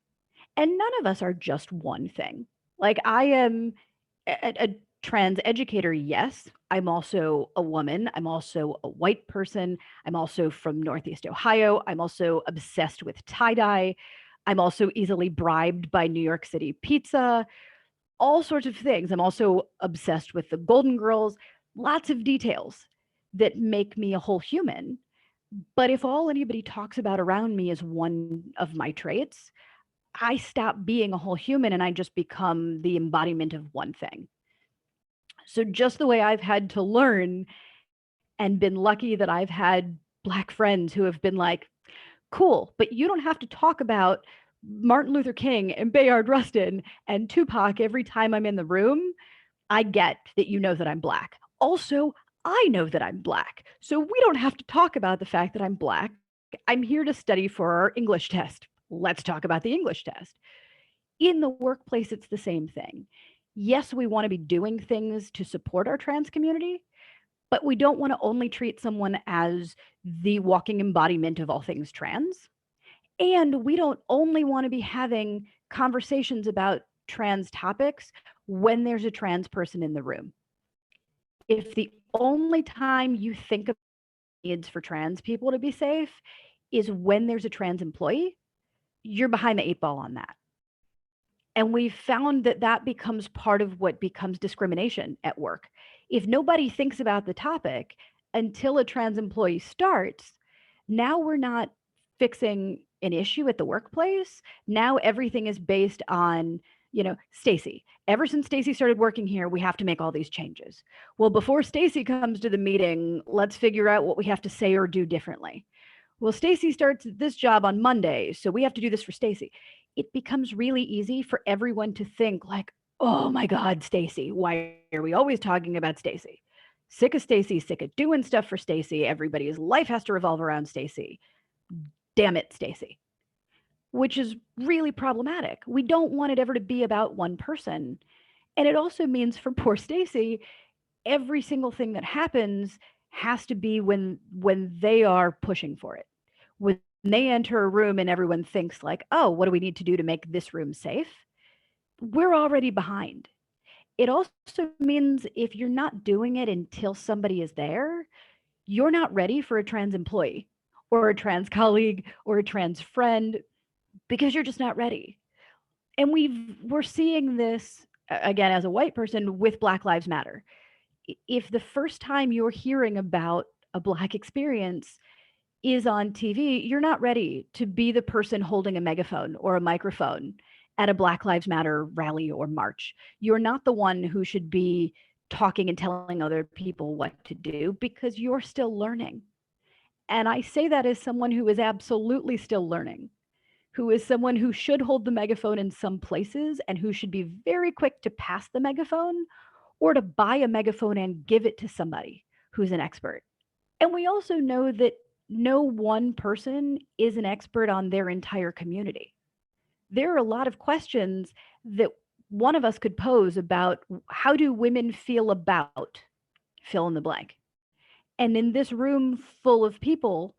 And none of us are just one thing. Like, I am a trans educator, yes. I'm also a woman. I'm also a white person. I'm also from Northeast Ohio. I'm also obsessed with tie-dye. I'm also easily bribed by New York City pizza, all sorts of things. I'm also obsessed with the Golden Girls, lots of details that make me a whole human. But if all anybody talks about around me is one of my traits, I stop being a whole human and I just become the embodiment of one thing. So just the way I've had to learn and been lucky that I've had Black friends who have been like, cool, but you don't have to talk about Martin Luther King and Bayard Rustin and Tupac every time I'm in the room. I get that you know that I'm Black. Also, I know that I'm Black. So we don't have to talk about the fact that I'm Black. I'm here to study for our English test. Let's talk about the English test. In the workplace, it's the same thing. Yes, we want to be doing things to support our trans community, but we don't want to only treat someone as the walking embodiment of all things trans. And we don't only want to be having conversations about trans topics when there's a trans person in the room. If the only time you think of needs for trans people to be safe is when there's a trans employee, you're behind the 8 ball on that. And we've found that that becomes part of what becomes discrimination at work. If nobody thinks about the topic until a trans employee starts, now we're not fixing an issue at the workplace. Now everything is based on, Stacy. Ever since Stacy started working here, we have to make all these changes. Well, before Stacy comes to the meeting, let's figure out what we have to say or do differently. Well, Stacy starts this job on Monday, so we have to do this for Stacy. It becomes really easy for everyone to think like, oh my God, Stacy, why are we always talking about Stacy? Sick of Stacy, sick of doing stuff for Stacy. Everybody's life has to revolve around Stacy. Damn it, Stacy. Which is really problematic. We don't want it ever to be about one person. And it also means for poor Stacy, every single thing that happens has to be when they are pushing for it. When they enter a room and everyone thinks like, oh, what do we need to do to make this room safe? We're already behind. It also means if you're not doing it until somebody is there, you're not ready for a trans employee or a trans colleague or a trans friend because you're just not ready. And we're seeing this again as a white person with Black Lives Matter. If the first time you're hearing about a Black experience is on TV, you're not ready to be the person holding a megaphone or a microphone at a Black Lives Matter rally or march. You're not the one who should be talking and telling other people what to do because you're still learning. And I say that as someone who is absolutely still learning, who is someone who should hold the megaphone in some places and who should be very quick to pass the megaphone or to buy a megaphone and give it to somebody who's an expert. And we also know that no one person is an expert on their entire community. There are a lot of questions that one of us could pose about how do women feel about fill in the blank. And in this room full of people,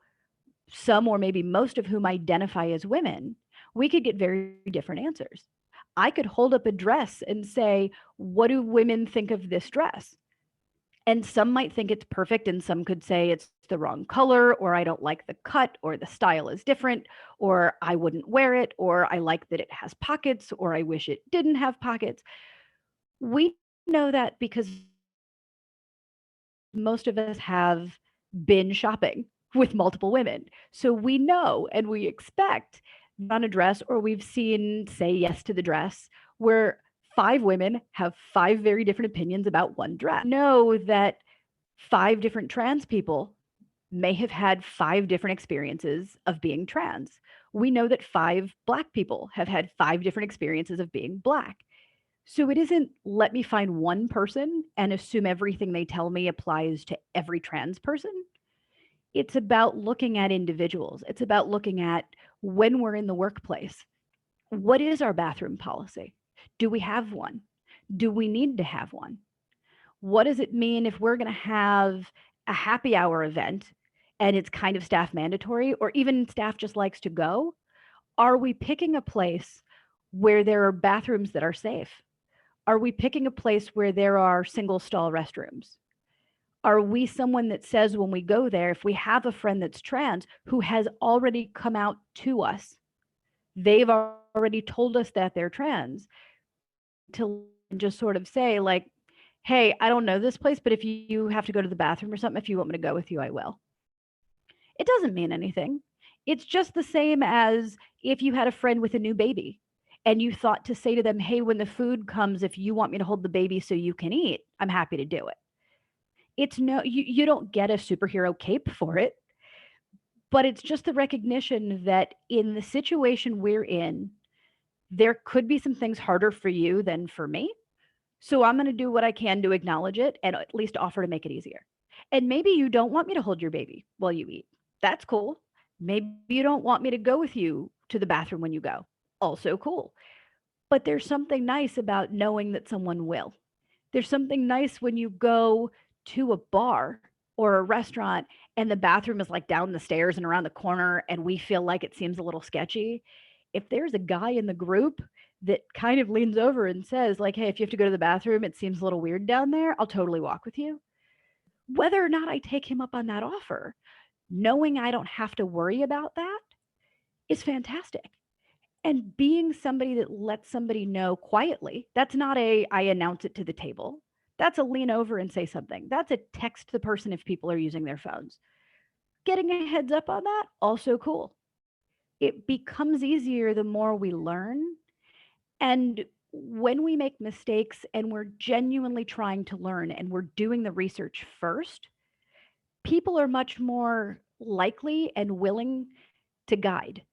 some or maybe most of whom identify as women, we could get very different answers. I could hold up a dress and say, what do women think of this dress? And some might think it's perfect, and some could say it's the wrong color, or I don't like the cut, or the style is different, or I wouldn't wear it, or I like that it has pockets, or I wish it didn't have pockets. We know that because most of us have been shopping with multiple women. So we know and we expect on a dress, or we've seen say yes to the dress, where 5 women have 5 very different opinions about one dress. Know that 5 different trans people may have had 5 different experiences of being trans. We know that 5 Black people have had 5 different experiences of being Black. So it isn't let me find one person and assume everything they tell me applies to every trans person. It's about looking at individuals. It's about looking at when we're in the workplace. What is our bathroom policy? Do we have one? Do we need to have one? What does it mean if we're going to have a happy hour event and it's kind of staff mandatory, or even staff just likes to go? Are we picking a place where there are bathrooms that are safe? Are we picking a place where there are single stall restrooms? Are we someone that says when we go there, if we have a friend that's trans who has already come out to us, they've already told us that they're trans, to just sort of say, like, hey, I don't know this place, but if you have to go to the bathroom or something, if you want me to go with you, I will. It doesn't mean anything. It's just the same as if you had a friend with a new baby and you thought to say to them, hey, when the food comes, if you want me to hold the baby so you can eat, I'm happy to do it. It's no, you don't get a superhero cape for it, but it's just the recognition that in the situation we're in, there could be some things harder for you than for me. So I'm going to do what I can to acknowledge it and at least offer to make it easier. And maybe you don't want me to hold your baby while you eat. That's cool. Maybe you don't want me to go with you to the bathroom when you go. Also cool. But there's something nice about knowing that someone will. There's something nice when you go to a bar or a restaurant and the bathroom is like down the stairs and around the corner and we feel like it seems a little sketchy. If there's a guy in the group that kind of leans over and says, like, hey, if you have to go to the bathroom, it seems a little weird down there, I'll totally walk with you. Whether or not I take him up on that offer, knowing I don't have to worry about that is fantastic. And being somebody that lets somebody know quietly, that's not a I announce it to the table. That's a lean over and say something. That's a text the person if people are using their phones. Getting a heads up on that, also cool. It becomes easier the more we learn. And when we make mistakes and we're genuinely trying to learn and we're doing the research first, people are much more likely and willing to guide.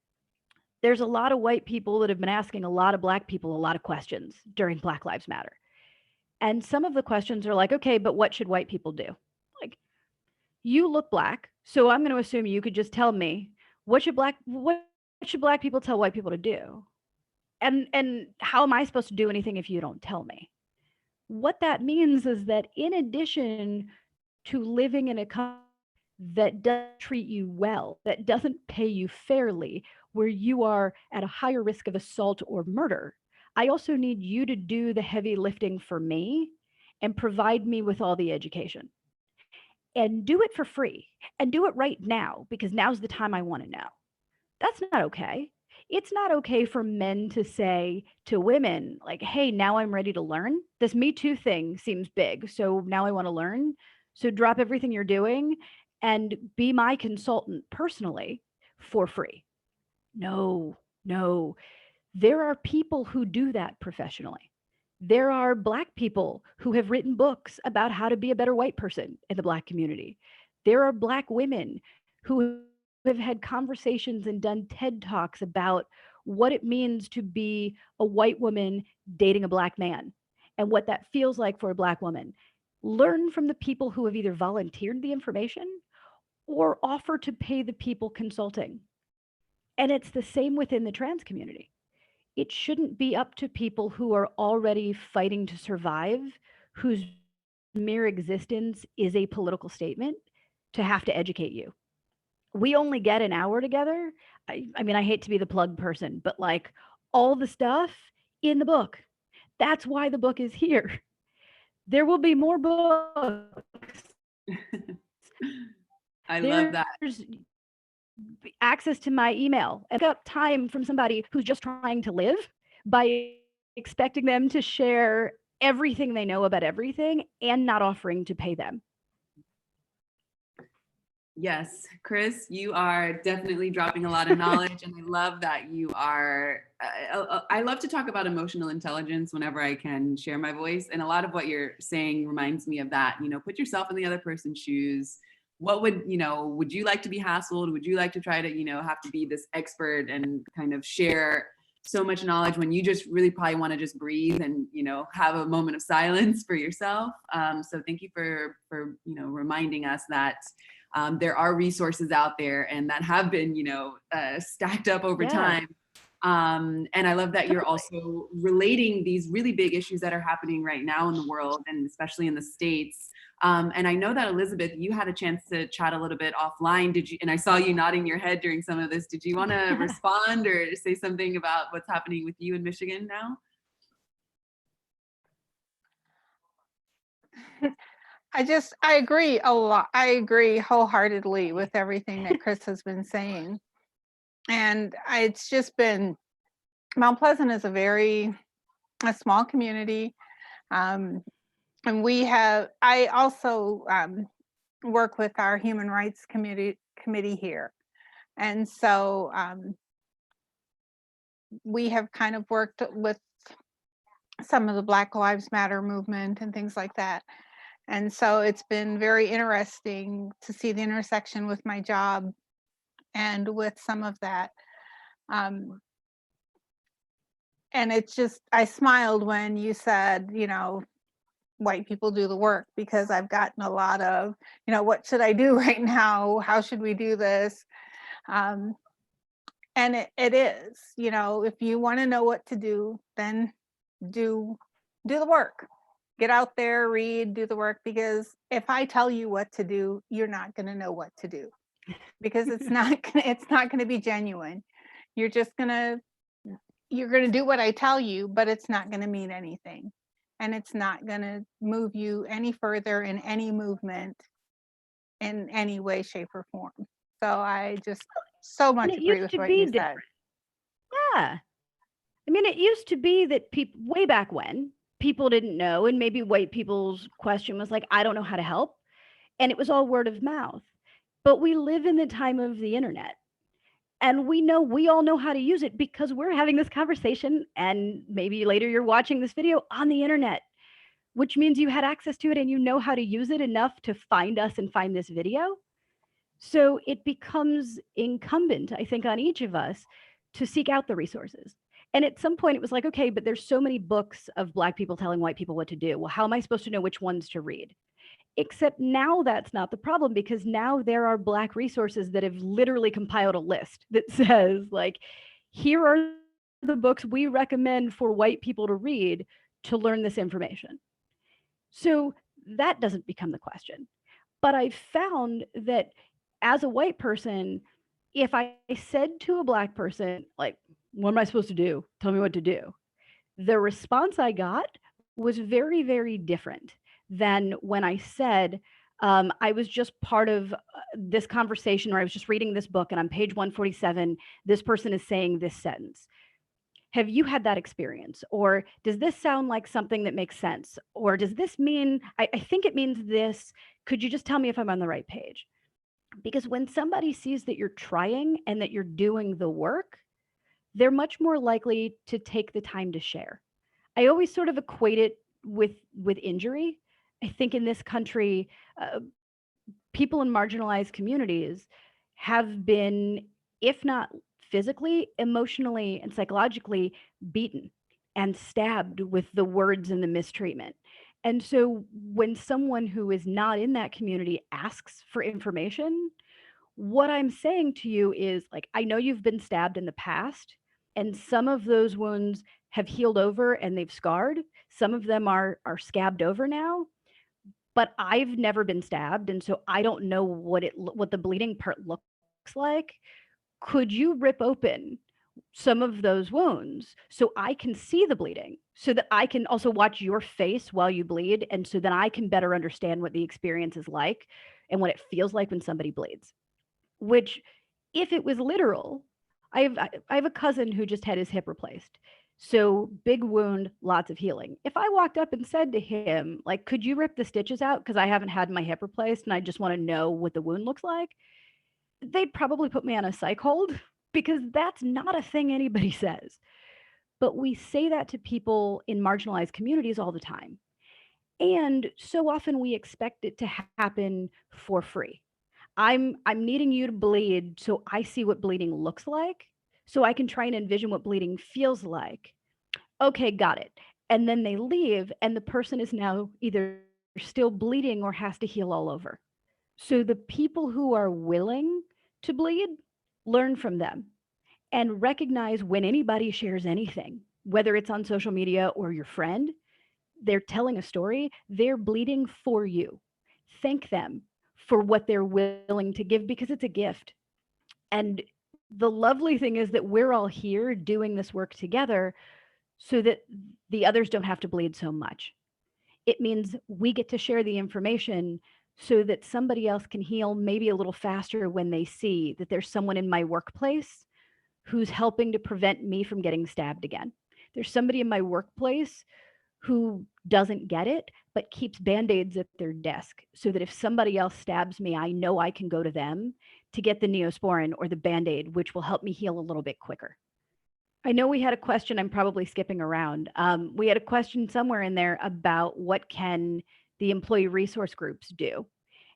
There's a lot of white people that have been asking a lot of Black people a lot of questions during Black Lives Matter. And some of the questions are like, okay, but what should white people do? Like, you look Black, so I'm going to assume you could just tell me what should Black people tell white people to do? And how am I supposed to do anything if you don't tell me? What that means is that in addition to living in a country that doesn't treat you well, that doesn't pay you fairly, where you are at a higher risk of assault or murder, I also need you to do the heavy lifting for me and provide me with all the education. and do it for free and do it right now because now's the time I want to know. That's not okay. It's not okay for men to say to women, like, hey, now I'm ready to learn. This Me Too thing seems big. So now I want to learn. So drop everything you're doing and be my consultant personally for free. No, no. There are people who do that professionally. There are Black people who have written books about how to be a better white person in the Black community. There are Black women who have had conversations and done TED Talks about what it means to be a white woman dating a Black man and what that feels like for a Black woman. Learn from the people who have either volunteered the information or offer to pay the people consulting. And it's the same within the trans community. It shouldn't be up to people who are already fighting to survive, whose mere existence is a political statement, to have to educate you. We only get an hour together. I mean, I hate to be the plug person, but like all the stuff in the book. That's why the book is here. There will be more books. I love that. There's access to my email and up time from somebody who's just trying to live by expecting them to share everything they know about everything and not offering to pay them. Yes, Chris, you are definitely dropping a lot of knowledge, and I love that you are. I love to talk about emotional intelligence whenever I can share my voice, and a lot of what you're saying reminds me of that. You know, put yourself in the other person's shoes. What would you like to be hassled? Would you like to try to have to be this expert and kind of share so much knowledge when you just really probably want to just breathe and have a moment of silence for yourself? So thank you for reminding us that. There are resources out there and that have been, stacked up over time. And I love that you're also relating these really big issues that are happening right now in the world and especially in the States. And I know that Elizabeth, you had a chance to chat a little bit offline. Did you? And I saw you nodding your head during some of this. Did you want to respond or say something about what's happening with you in Michigan now? I agree a lot. I agree wholeheartedly with everything that Chris has been saying. And it's just been, Mount Pleasant is a small community. And I also work with our human rights committee here. And so we have kind of worked with some of the Black Lives Matter movement and things like that. And so it's been very interesting to see the intersection with my job and with some of that. And it's just, I smiled when you said, white people do the work, because I've gotten a lot of, what should I do right now? How should we do this? And it is, if you want to know what to do, then do the work. Get out there, read, do the work, because if I tell you what to do, you're not going to know what to do, because it's not going to be genuine. You're going to do what I tell you, but it's not going to mean anything. And it's not going to move you any further in any movement in any way, shape, or form. So I just so much agree with what you said. Yeah. I mean, it used to be that people way back when people didn't know, and maybe white people's question was like, I don't know how to help. And it was all word of mouth. But we live in the time of the internet. And we all know how to use it because we're having this conversation, and maybe later you're watching this video on the internet, which means you had access to it and you know how to use it enough to find us and find this video. So it becomes incumbent, I think, on each of us to seek out the resources. And at some point it was like, okay, but there's so many books of Black people telling white people what to do. Well, how am I supposed to know which ones to read? Except now that's not the problem, because now there are Black resources that have literally compiled a list that says, like, here are the books we recommend for white people to read to learn this information. So that doesn't become the question. But I found that as a white person, if I said to a Black person, like, what am I supposed to do? Tell me what to do. The response I got was very, very different than when I said, I was just part of this conversation, or I was just reading this book, and on page 147, this person is saying this sentence. Have you had that experience? Or does this sound like something that makes sense? Or does this mean, I think it means this. Could you just tell me if I'm on the right page? Because when somebody sees that you're trying and that you're doing the work, they're much more likely to take the time to share. I always sort of equate it with injury. I think in this country, people in marginalized communities have been, if not physically, emotionally, and psychologically beaten and stabbed with the words and the mistreatment. And so when someone who is not in that community asks for information, what I'm saying to you is like, I know you've been stabbed in the past, and some of those wounds have healed over and they've scarred. Some of them are scabbed over now, but I've never been stabbed, and so I don't know what the bleeding part looks like. Could you rip open some of those wounds so I can see the bleeding, so that I can also watch your face while you bleed, and so that I can better understand what the experience is like and what it feels like when somebody bleeds? Which, if it was literal, I have a cousin who just had his hip replaced. So big wound, lots of healing. If I walked up and said to him, like, could you rip the stitches out? Because I haven't had my hip replaced and I just want to know what the wound looks like, they'd probably put me on a psych hold because that's not a thing anybody says. But we say that to people in marginalized communities all the time. And so often we expect it to happen for free. I'm needing you to bleed so I see what bleeding looks like, so I can try and envision what bleeding feels like. Okay, got it. And then they leave, and the person is now either still bleeding or has to heal all over. So the people who are willing to bleed, learn from them and recognize when anybody shares anything, whether it's on social media or your friend, they're telling a story, they're bleeding for you. Thank them for what they're willing to give, because it's a gift. And the lovely thing is that we're all here doing this work together so that the others don't have to bleed so much. It means we get to share the information so that somebody else can heal maybe a little faster when they see that there's someone in my workplace who's helping to prevent me from getting stabbed again. There's somebody in my workplace who doesn't get it, but keeps Band-Aids at their desk so that if somebody else stabs me, I know I can go to them to get the Neosporin or the Band-Aid, which will help me heal a little bit quicker. I know we had a question, I'm probably skipping around. We had a question somewhere in there about what can the employee resource groups do?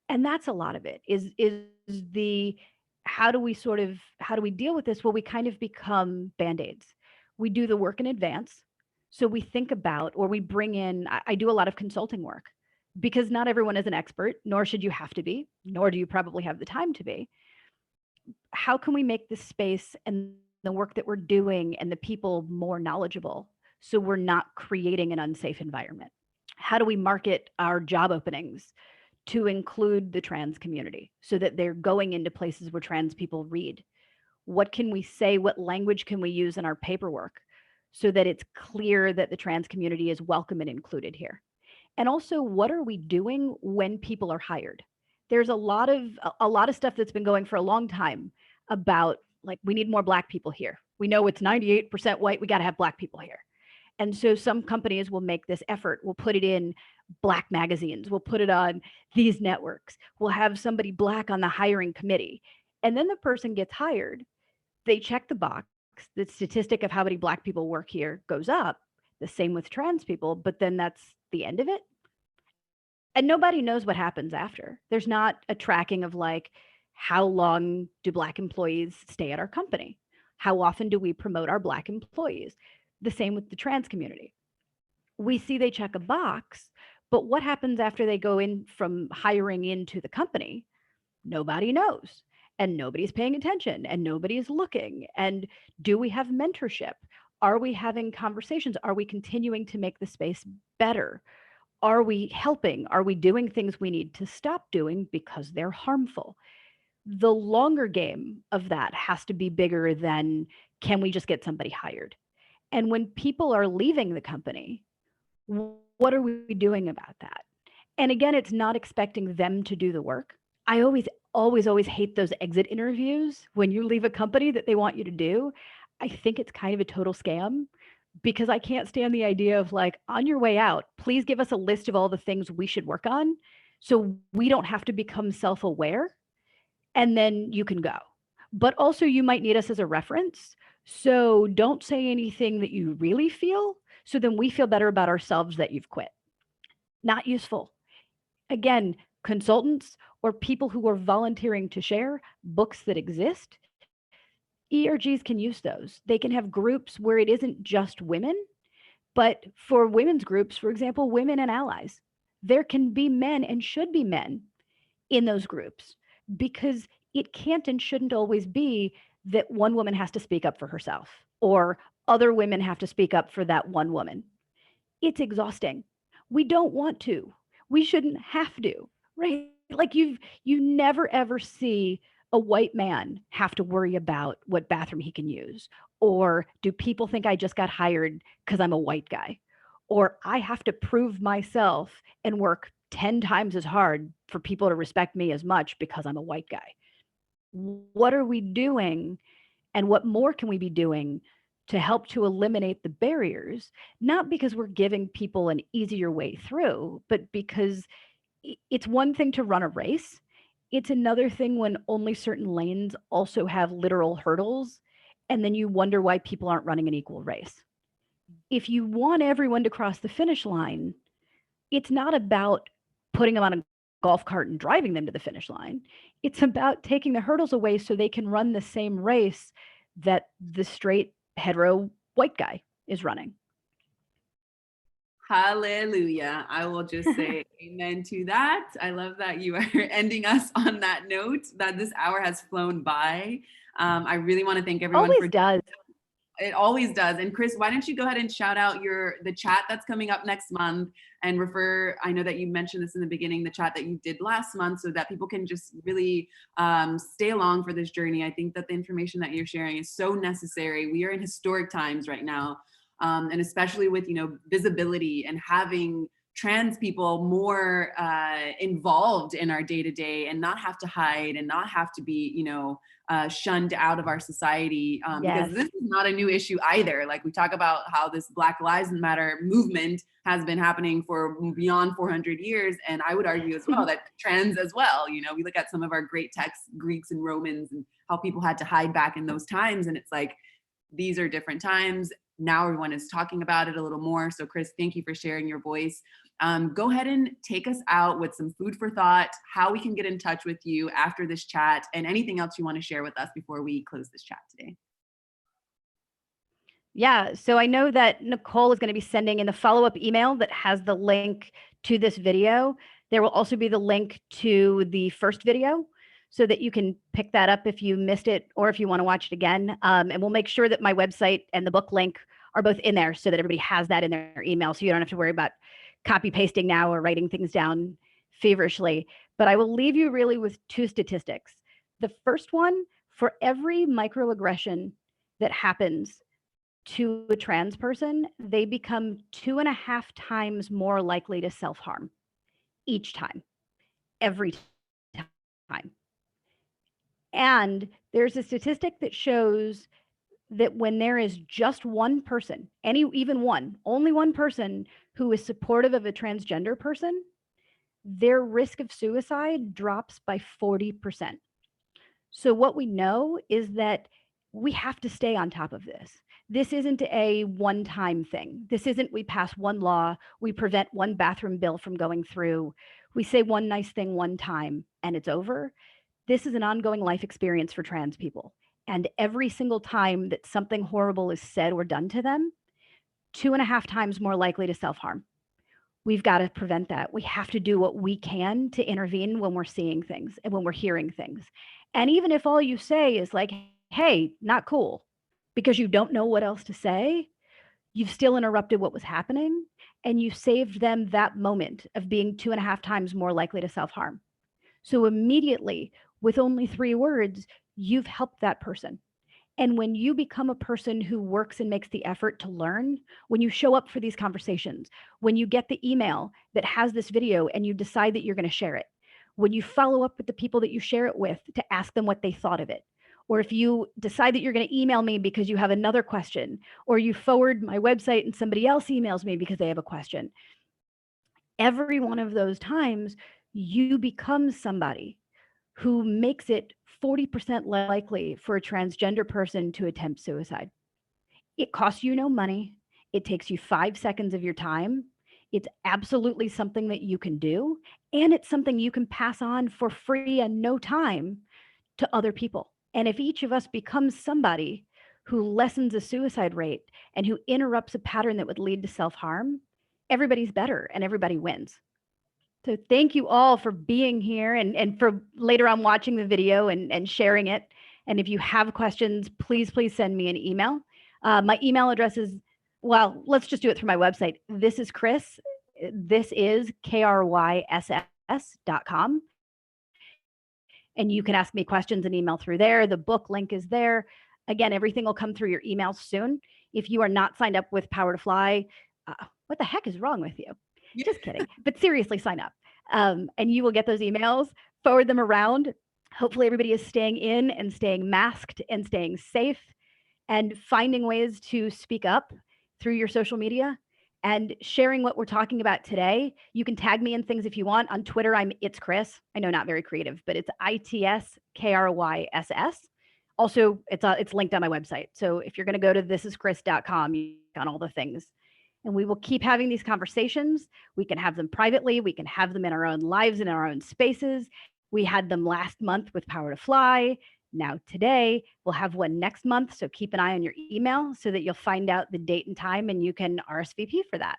And that's a lot of it, is the, how do we deal with this? Well, we kind of become Band-Aids. We do the work in advance. So we think about, or we bring in, I do a lot of consulting work because not everyone is an expert, nor should you have to be, nor do you probably have the time to be. How can we make this space and the work that we're doing and the people more knowledgeable so we're not creating an unsafe environment? How do we market our job openings to include the trans community so that they're going into places where trans people read? What can we say? What language can we use in our paperwork so that it's clear that the trans community is welcome and included here? And also, what are we doing when people are hired? There's a lot of stuff that's been going for a long time about, like, we need more Black people here. We know it's 98% white. We got to have Black people here. And so some companies will make this effort. We'll put it in Black magazines. We'll put it on these networks. We'll have somebody Black on the hiring committee. And then the person gets hired. They check the box. The statistic of how many Black people work here goes up. The same with trans people, but then that's the end of it. And nobody knows what happens after. There's not a tracking of, like, how long do Black employees stay at our company? How often do we promote our Black employees? The same with the trans community. We see they check a box, but what happens after they go in from hiring into the company? Nobody knows, and nobody's paying attention, and nobody's looking. And do we have mentorship? Are we having conversations? Are we continuing to make the space better? Are we helping? Are we doing things we need to stop doing because they're harmful? The longer game of that has to be bigger than, can we just get somebody hired? And when people are leaving the company, what are we doing about that? And again, it's not expecting them to do the work. I always hate those exit interviews when you leave a company that they want you to do. I think it's kind of a total scam because I can't stand the idea of like, on your way out, please give us a list of all the things we should work on so we don't have to become self-aware, and then you can go. But also, you might need us as a reference. So don't say anything that you really feel. So then we feel better about ourselves that you've quit. Not useful. Again, consultants or people who are volunteering to share books that exist, ERGs can use those. They can have groups where it isn't just women, but for women's groups, for example, women and allies, there can be men and should be men in those groups, because it can't and shouldn't always be that one woman has to speak up for herself or other women have to speak up for that one woman. It's exhausting. We don't want to. We shouldn't have to, right? Like you never ever see a white man have to worry about what bathroom he can use, or do people think I just got hired because I'm a white guy, or I have to prove myself and work 10 times as hard for people to respect me as much because I'm a white guy. What are we doing, and what more can we be doing to help to eliminate the barriers? Not because we're giving people an easier way through, but because it's one thing to run a race. It's another thing when only certain lanes also have literal hurdles, and then you wonder why people aren't running an equal race. If you want everyone to cross the finish line, it's not about putting them on a golf cart and driving them to the finish line. It's about taking the hurdles away so they can run the same race that the straight hetero white guy is running. Hallelujah. I will just say amen to that. I love that you are ending us on that note, that this hour has flown by. I really want to thank everyone. Always does. It always does. And Chris, why don't you go ahead and shout out the chat that's coming up next month, and refer, I know that you mentioned this in the beginning, the chat that you did last month, so that people can just really stay along for this journey. I think that the information that you're sharing is so necessary. We are in historic times right now. And especially with, visibility and having trans people more involved in our day-to-day, and not have to hide and not have to be, shunned out of our society. Because this is not a new issue either. Like, we talk about how this Black Lives Matter movement has been happening for beyond 400 years. And I would argue as well that trans as well, we look at some of our great texts, Greeks and Romans, and how people had to hide back in those times. And it's like, these are different times. Now everyone is talking about it a little more. So Chris, thank you for sharing your voice. Go ahead and take us out with some food for thought, how we can get in touch with you after this chat, and anything else you want to share with us before we close this chat today. Yeah, so I know that Nicole is going to be sending in the follow-up email that has the link to this video. There will also be the link to the first video, so that you can pick that up if you missed it or if you want to watch it again. And we'll make sure that my website and the book link are both in there so that everybody has that in their email, so you don't have to worry about copy pasting now or writing things down feverishly. But I will leave you really with two statistics. The first one, for every microaggression that happens to a trans person, they become 2.5 times more likely to self-harm each time, every time. And there's a statistic that shows that when there is just one person, only one person who is supportive of a transgender person, their risk of suicide drops by 40%. So what we know is that we have to stay on top of this. This isn't a one-time thing. This isn't we pass one law, we prevent one bathroom bill from going through, we say one nice thing one time, and it's over. This is an ongoing life experience for trans people. And every single time that something horrible is said or done to them, 2.5 times more likely to self-harm. We've got to prevent that. We have to do what we can to intervene when we're seeing things and when we're hearing things. And even if all you say is like, hey, not cool, because you don't know what else to say, you've still interrupted what was happening, and you saved them that moment of being 2.5 times more likely to self-harm. So immediately, with only 3 words, you've helped that person. And when you become a person who works and makes the effort to learn, when you show up for these conversations, when you get the email that has this video and you decide that you're going to share it, when you follow up with the people that you share it with to ask them what they thought of it, or if you decide that you're going to email me because you have another question, or you forward my website and somebody else emails me because they have a question, every one of those times, you become somebody who makes it 40% likely for a transgender person to attempt suicide. It costs you no money. It takes you 5 seconds of your time. It's absolutely something that you can do. And it's something you can pass on for free and no time to other people. And if each of us becomes somebody who lessens a suicide rate and who interrupts a pattern that would lead to self-harm, everybody's better and everybody wins. So thank you all for being here and for later on watching the video and sharing it. And if you have questions, please send me an email. My email address is, well, let's just do it through my website. This is Chris. This is KRYSS.com. And you can ask me questions and email through there. The book link is there. Again, everything will come through your email soon. If you are not signed up with Power to Fly, what the heck is wrong with you? Just kidding. But seriously, sign up. And you will get those emails, forward them around. Hopefully everybody is staying in and staying masked and staying safe and finding ways to speak up through your social media and sharing what we're talking about today. You can tag me in things if you want. On Twitter, it's Chris. I know, not very creative, but it's ITSKRYSS. Also, it's linked on my website. So if you're going to go to thisischris.com, you got all the things. And we will keep having these conversations. We can have them privately. We can have them in our own lives, in our own spaces. We had them last month with Power to Fly. Now today, we'll have one next month. So keep an eye on your email so that you'll find out the date and time and you can RSVP for that.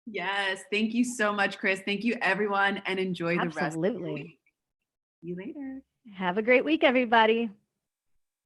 Yes. Thank you so much, Chris. Thank you, everyone, and enjoy the rest of the week. See you later. Have a great week, everybody.